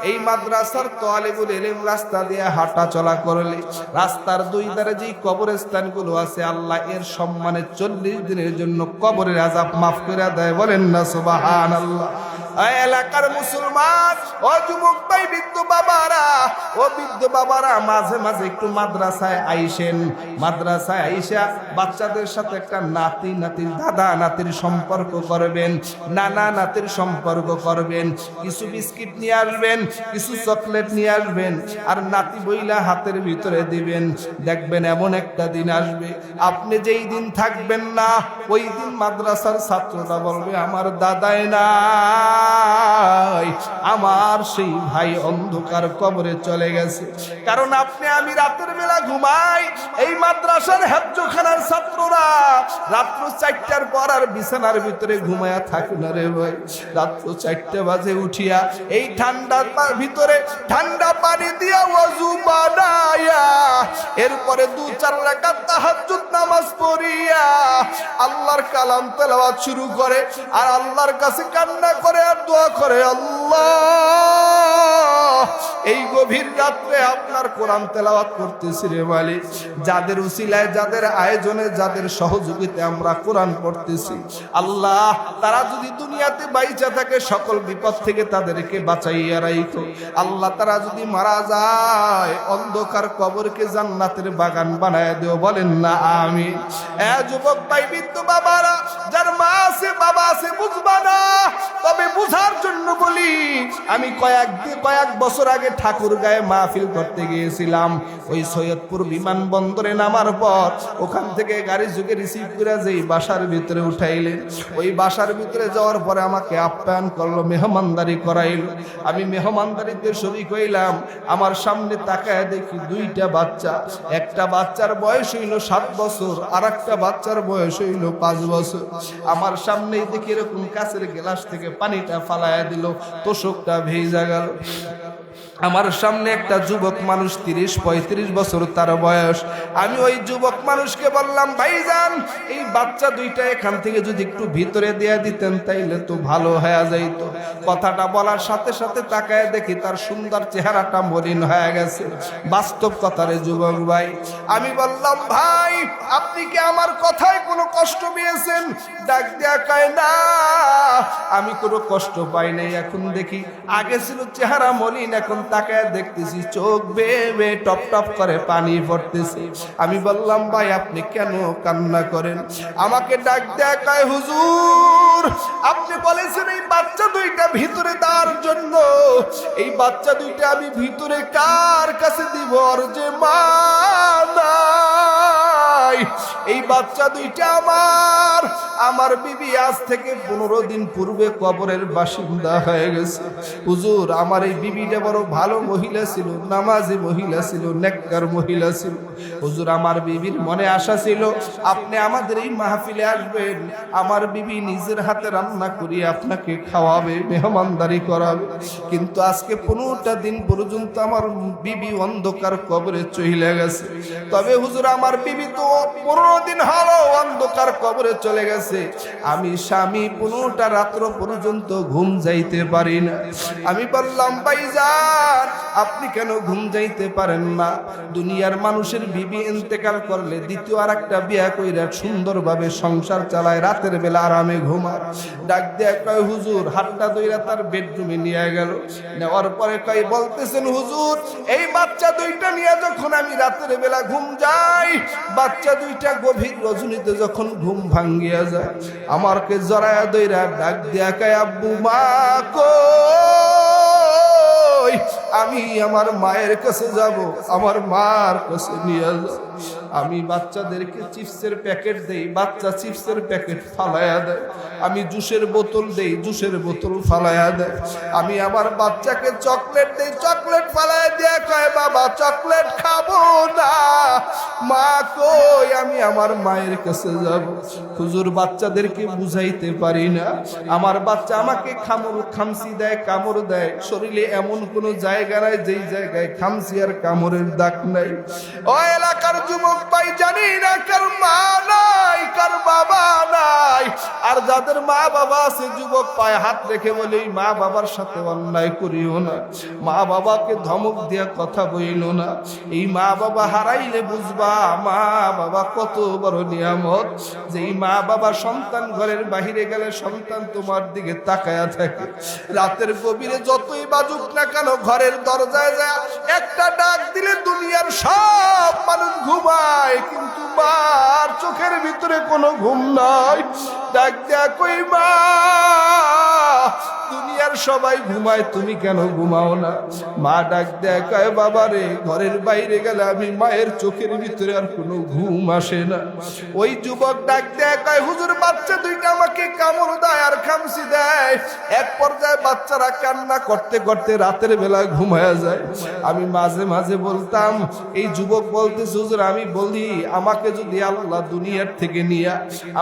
এই মাদ্রাসার তালিবুল ইলম রাস্তা দিয়ে হাঁটা চলা করলে রাস্তার দুই ধারে যে কবরস্থানগুলো আছে আল্লাহ এর সম্মানে 40 দিনের জন্য কবরের আযাব মাফ করে দেয় বলেন না সুবহানাল্লাহ এলাকার মুসলমান ও যুবক ভাই বৃদ্ধ বাবারা মাঝে মাঝে একটু মাদ্রাসায় আইসেন মাদ্রাসায় আইসা বাচ্চাদের সাথে একটা নাতি নাতির দাদা নাতির সম্পর্ক করবেন নানা নাতির সম্পর্ক করবেন কিছু বিস্কিট নিয়ে আসবেন কিছু চকলেট নিয়ে আসবেন আর নাতি বইলা হাতের ভিতরে দিবেন দেখবেন এমন একটা দিন আসবে আপনি যেই দিন থাকবেন না ওই দিন মাদ্রাসার ছাত্ররা বলবে আমার দাদাই না আমার সেই ভাই অন্ধকার কবরে চলে গেছে কারণ আপনি আমি রাতের বেলা ঘুমাই এই মাদ্রাসার হেফজখানার ছাত্ররা রাত্র 4টার পর আর বিছানার ভিতরে ঘুমায়া থাকে না রে ভাই রাত্র 4টা বাজে উঠিয়া এই ঠান্ডার ভিতরে ঠান্ডা পানি দিয়া ওযু বানায়া এরপরে 2-4 রাকাত তাহাজ্জুদ নামাজ পড়িয়া আল্লাহর কালাম তেলাওয়াত শুরু করে আর আল্লাহর কাছে কান্না করে আর দোয়া করে আল্লাহ এই গভীর রাতে আপনার কোরআন তেলাওয়াত করতেছি রে মালিক যাদের উসিলায় যাদের আয়োজনে যাদের সহযোগিতায় আমরা কোরআন পড়তেছি আল্লাহ তারা যদি দুনিয়াতে বাইচা থাকে সকল বিপদ থেকে তাদেরকে বাঁচাইয়া রাখো আল্লাহ তারা যদি মারা যায় অন্ধকার কবরকে জান্নাতের বাগান বানায় দিও বলেন না আমিন এ যুবক ভাই বৃদ্ধ বাবারা যার মা আছে বাবা আছে বুঝবা না তবে বুঝার জন্য বলি আমি কয়েক বছর আগে ঠাকুরগাঁয়ে মাহফিল করতে গিয়েছিলাম ওই সৈয়দপুর বিমানবন্দরে নামার পর ওখান থেকে গাড়ি যুগে রিসিভ করে যেই বাসার ভিতরে উঠাইলেন ওই বাসার ভিতরে যাওয়ার পরে আমাকে আপ্যায়ন করলো মেহমানদারি করাইল আমি মেহমানদারিতে শরীক হইলাম আমার সামনে তাকায় দেখি 2টা বাচ্চা একটা বাচ্চার বয়স হইল 7 বছর আর একটা বাচ্চার বয়স হইল 5 বছর আমার সামনেই দেখি এরকম কাচের গ্লাস থেকে পানিটা ফালায়া দিল তোষকটা ভেজা গেল আমার সামনে একটা যুবক মানুষ 30-35 বছর তার বয়স আমি ওই যুবক মানুষকে বললাম ভাইজান এই বাচ্চা 2টা এখান থেকে যদি একটু ভিতরে দিয়ে দিতেন তাইলে তো ভালো হয়ে যাইত কথাটা বলার সাথে সাথে তাকায় দেখি তার সুন্দর চেহারাটা মলিন হয়ে গেছে বাস্তব কথা রে যুবক ভাই আমি বললাম ভাই আপনি কি আমার কথায় কোনো কষ্ট পেয়েছেন ডাক দেয়া কয় না আমি কোনো কষ্ট পাই নাই এখন দেখি আগে ছিল চেহারা মলিন এখন তাকায় দেখতেছি চোখ বেয়ে টপ টপ করে পানি পড়তেছে আমি বললাম ভাই আপনি কেন কান্না করেন আমাকে ডাক দেয়া কয় হুজুর আপনি বলেছেন এই বাচ্চা 2টা ভিতরে দেওয়ার জন্য এই বাচ্চা 2টা আমি ভিতরে কার কাছে দিব আর যে মা নাই এই বাচ্চা 2টা আমার বিবি আজ থেকে 15 দিন পূর্বে কবরের বাসিন্দা হয়ে গেছে হুজুর আমার এই বিবিটা বড় ভালো মহিলা ছিল নামাজি মহিলা ছিল নেককার মহিলা ছিল হুজুর আমার বিবির মনে আশা ছিল আপনি আমাদের এই মাহফিলে আসবেন আমার বিবি নিজের হাতে রান্না করিয়ে আপনাকে খাওয়াবে মেহমানদারি করাবে কিন্তু আজকে 15টা দিন পর্যন্ত আমার বিবি অন্ধকার কবরে চলে গেছে তবে হুজুর আমার বিবি তো 15 দিন হলো অন্ধকার কবরে চলে গেছে, আমি স্বামী 15টা রাত্র পর্যন্ত ঘুম যাইতে পারি না। আমি বললাম ভাইজান আপনি কেন ঘুম যাইতে পারেন না? দুনিয়ার মানুষের বিবি ইন্তেকাল করলে দ্বিতীয় আর একটা বিয়া কইরা সুন্দরভাবে সংসার চালায়, রাতের বেলা আরামে ঘুমায়। ডাক দেয়া কয় হুজুর, হাতটা ধইরা তার বেডরুমে নিয়ে গেল। নেওয়ার পরে কয় বলতেছেন হুজুর এই বাচ্চা দুইটা নিয়ে যখন আমি রাতের বেলা ঘুম যাই, বাচ্চা দুইটা গভীর রজনীতে যখন ঘুম ভাঙ্গিয়া যায়, আমারকে জড়ায়া দইরা ডাক দেয়া কয় আব্বু মা কই? আমি আমার মায়ের কাছে যাব, আমার মার কাছে নিয়ে যাব। আমি বাচ্চাদেরকে চিপসের প্যাকেট দেই, বাচ্চা চিপসের প্যাকেট ফালায়া দেয়। আমি জুসের বোতল দেই, জুসের বোতল ফালায়া দেয়। আমি আমার বাচ্চাকে চকলেট দেই, চকলেট ফালায়া দিয়ে কয় বাবা চকলেট খাবো না। মা কই? আমি আমার মায়ের কাছে যাব। হুজুর বাচ্চাদেরকে বুঝাইতে পারি না, আমার বাচ্চা আমাকে খামসি দেয়, কামড় দেয়। শরীরে এমন কোন জায়গা নাই যেই জায়গায় খামসি আর কামড়ের দাগ নাই। ও এলাকার যুবক ভাই, জানি না কার মা নাই, কার বাবা নাই। আর যাদের মা বাবা আছে যুবক পায়ে হাত রেখে বলে এই মা বাবার সাথে অন্যায় করিও না, মা বাবাকে ধমক দিয়া কথা বইল না। এই মা বাবা হারাইলে বুঝবা মা বাবা কত বড় নিয়ামত। যেই মা বাবা সন্তান ঘরের বাহিরে গেলে সন্তান তোমার দিকে তাকায়া থাকে। রাতের গভীরে যতই বাজুক না কেন ঘরের দরজায় যায় একটা ডাক দিলে দুনিয়ার সব মানুষ ঘুমায়, কিন্তু মার চোখের ভিতরে কোনো ঘুম নাই। ডাক দেয়া কই মা, দুনিয়ার সবাই ঘুমায় তুমি কেন ঘুমাও না? মা ডাক দেয়া কয় বাবা রে, ঘরের বাইরে গেলে আমি মায়ের চোখের ভিতরে আর কোনো ঘুম আসে না। ওই যুবক ডাক দেয়া কয় হুজুর বাচ্চা দুইটা আমাকে কামড় দেয় আর খামসি দেয়। এক পর্যায়ে বাচ্চারা কান্না করতে করতে রাতের বেলা ঘুমায়া যায়। আমি মাঝে মাঝে বলতাম, এই যুবক বলতেছে হুজুর আমি বলি আমাকে যদি আল্লাহ দুনিয়ার থেকে নিয়ে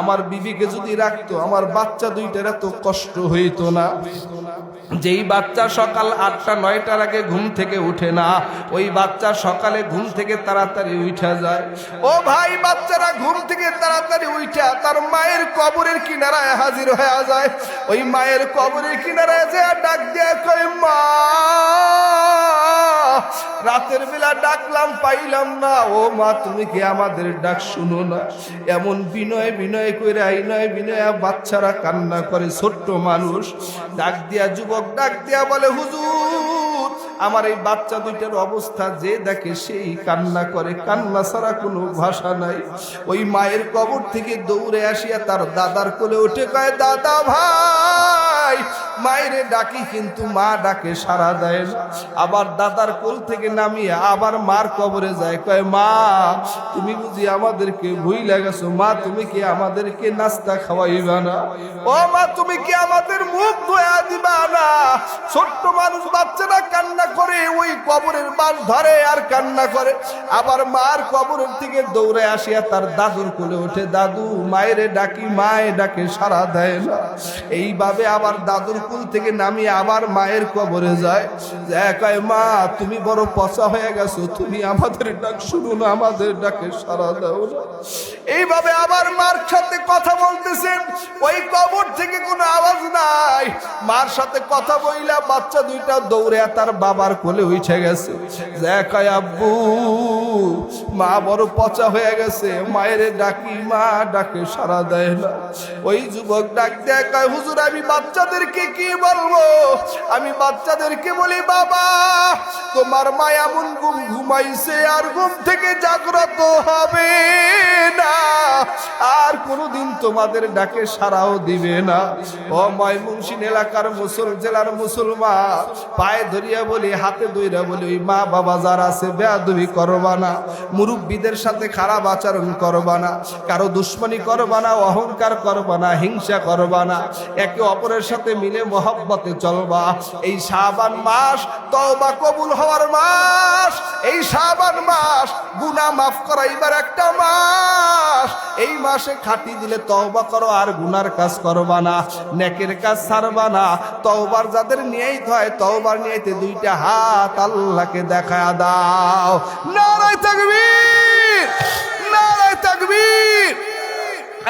আমার বিবিকে যদি রাখতো, আমার বাচ্চা দুইটার এত কষ্ট হইতো না। যেই বাচ্চা সকাল 8টা-9টার আগে ঘুম থেকে উঠে না, ওই বাচ্চা সকালে ঘুম থেকে তাড়াতাড়ি উঠা যায়। ও ভাই, বাচ্চারা ঘুম থেকে তাড়াতাড়ি উঠা তার মায়ের কবরের কিনারায় হাজির হয়ে যায়। ওই মায়ের কবরের কিনারায় যায় ডাক দেয়া কয় মা, রাতের বেলা ডাকলাম পাইলাম না, ও মা তুমি কি আমাদের ডাক শুনো না? এমন বিনয় বিনয় করে আইনয় বিনয় বাচ্চারা কান্না করে। ছোট্ট মানুষ ডাক দিয়া, যুবক ডাক দিয়া বলে হুজুর আমার এই বাচ্চা দুইটার অবস্থা যে দেখে সেই কান্না করে, কান্না ছাড়া কোনো ভাষা নাই। ওই মায়ের কবর থেকে দৌড়ে আসিয়া তার দাদার কোলে উঠে কয় দাদা ভাই। মায়েরে ডাকি কিন্তু মা ডাকে সাড়া দেয় না। আবার দাদার কোল থেকে নামিয়ে আবার মার কবরে যায়, কয় মা তুমি বুঝি আমাদেরকে ভুইলা গেছো? মা তুমি কি আমাদেরকে নাস্তা খাওয়াইবা না? ও মা তুমি কি আমাদের মুখ ধোয়া দিবা না? ছোট্ট মানুষ বাচ্চারা কান্না করে, ওই কবরের বাস ধরে আর কান্না করে। আবার মার কবরের থেকে দৌড়ে আসিয়া তার দাদুর কোলে ওঠে, দাদু মায়েরে ডাকি, মায়ে ডাকে সাড়া দেয় না। এইভাবে আবার দাদুর কুল থেকে নামিয়ে আবার মায়ের কবরে যায়। কয় মা তুমি বড় পচা হয়ে গেছো, তুমি আমাদের ডাক শুনো না, আমাদের ডাকে সাড়া দাও না। এইভাবে আবার মার সাথে কথা বলতেছেন, ওই কবর থেকে কোনো আওয়াজ নাই। মার সাথে কথা বইলা বাচ্চা দুইটা দৌড়ে তার বাবার কোলে উঠে গেছে। কয় আব্বু মা বড় পচা হয়ে গেছে, মায়ের ডাকি মা ডাকে সাড়া দেয় না। ওই যুবক ডাক দেয় কয় হুজুর আমি বাচ্চাদেরকে কি বলবো? আমি বাচ্চাদেরকে বলি বাবা তোমার মা এমন ঘুমাইছে আর ঘুম থেকে জাগ্রত হবে না, আর কোনদিন তোমাদের ডাকে সাড়াও দিবে না। ও ময়মনসিংহ এলাকার জেলার মুসলমান পায়ে ধরিয়া বলি, হাতে ধইরা বলি, ওই মা বাবা যারা আছে বেয়াদবি করবা না, মুরব্বীদের সাথে খারাপ আচরণ করবা না, কারো দুশ্মনী করবা না, অহংকার করবা না, হিংসা করবা না, একে অপরের সাথে মিলে মহব্বতে চলবা। এই শাবান মাস তওবা কবুল হওয়ার মাস, এই শাবান মাস গুনাহ মাফ করাইবার একটা মাস। এই মাসে খাঁটি দিলে তওবা করো, আর গুনার কাজ করবা না, নেকের কাজ ছাড়বা না। তওবার যাদের নিয়ত হয়, তওবার নিয়তে দুইটা হাত আল্লাহকে দেখায়া দাও। নারায়ে তাকবীর, নারায়ে তাকবীর। আলামিন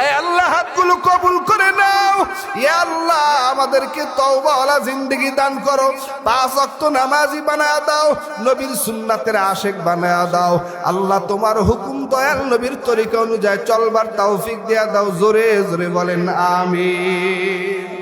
আয় আল্লাহ হাতগুলো কবুল করে নাও। ইয়া আল্লাহ আমাদেরকে তওবাওয়ালা জিন্দেগি দান করো, 5 ওয়াক্ত নামাজি বানায়া দাও, নবীর সুন্নাতের আশিক বানায়া দাও। আল্লাহ তোমার হুকুম দয়াল নবীর তরিকা অনুযায়ী চলবার তৌফিক দিয়া দাও। জোরে জোরে বলেন আমিন।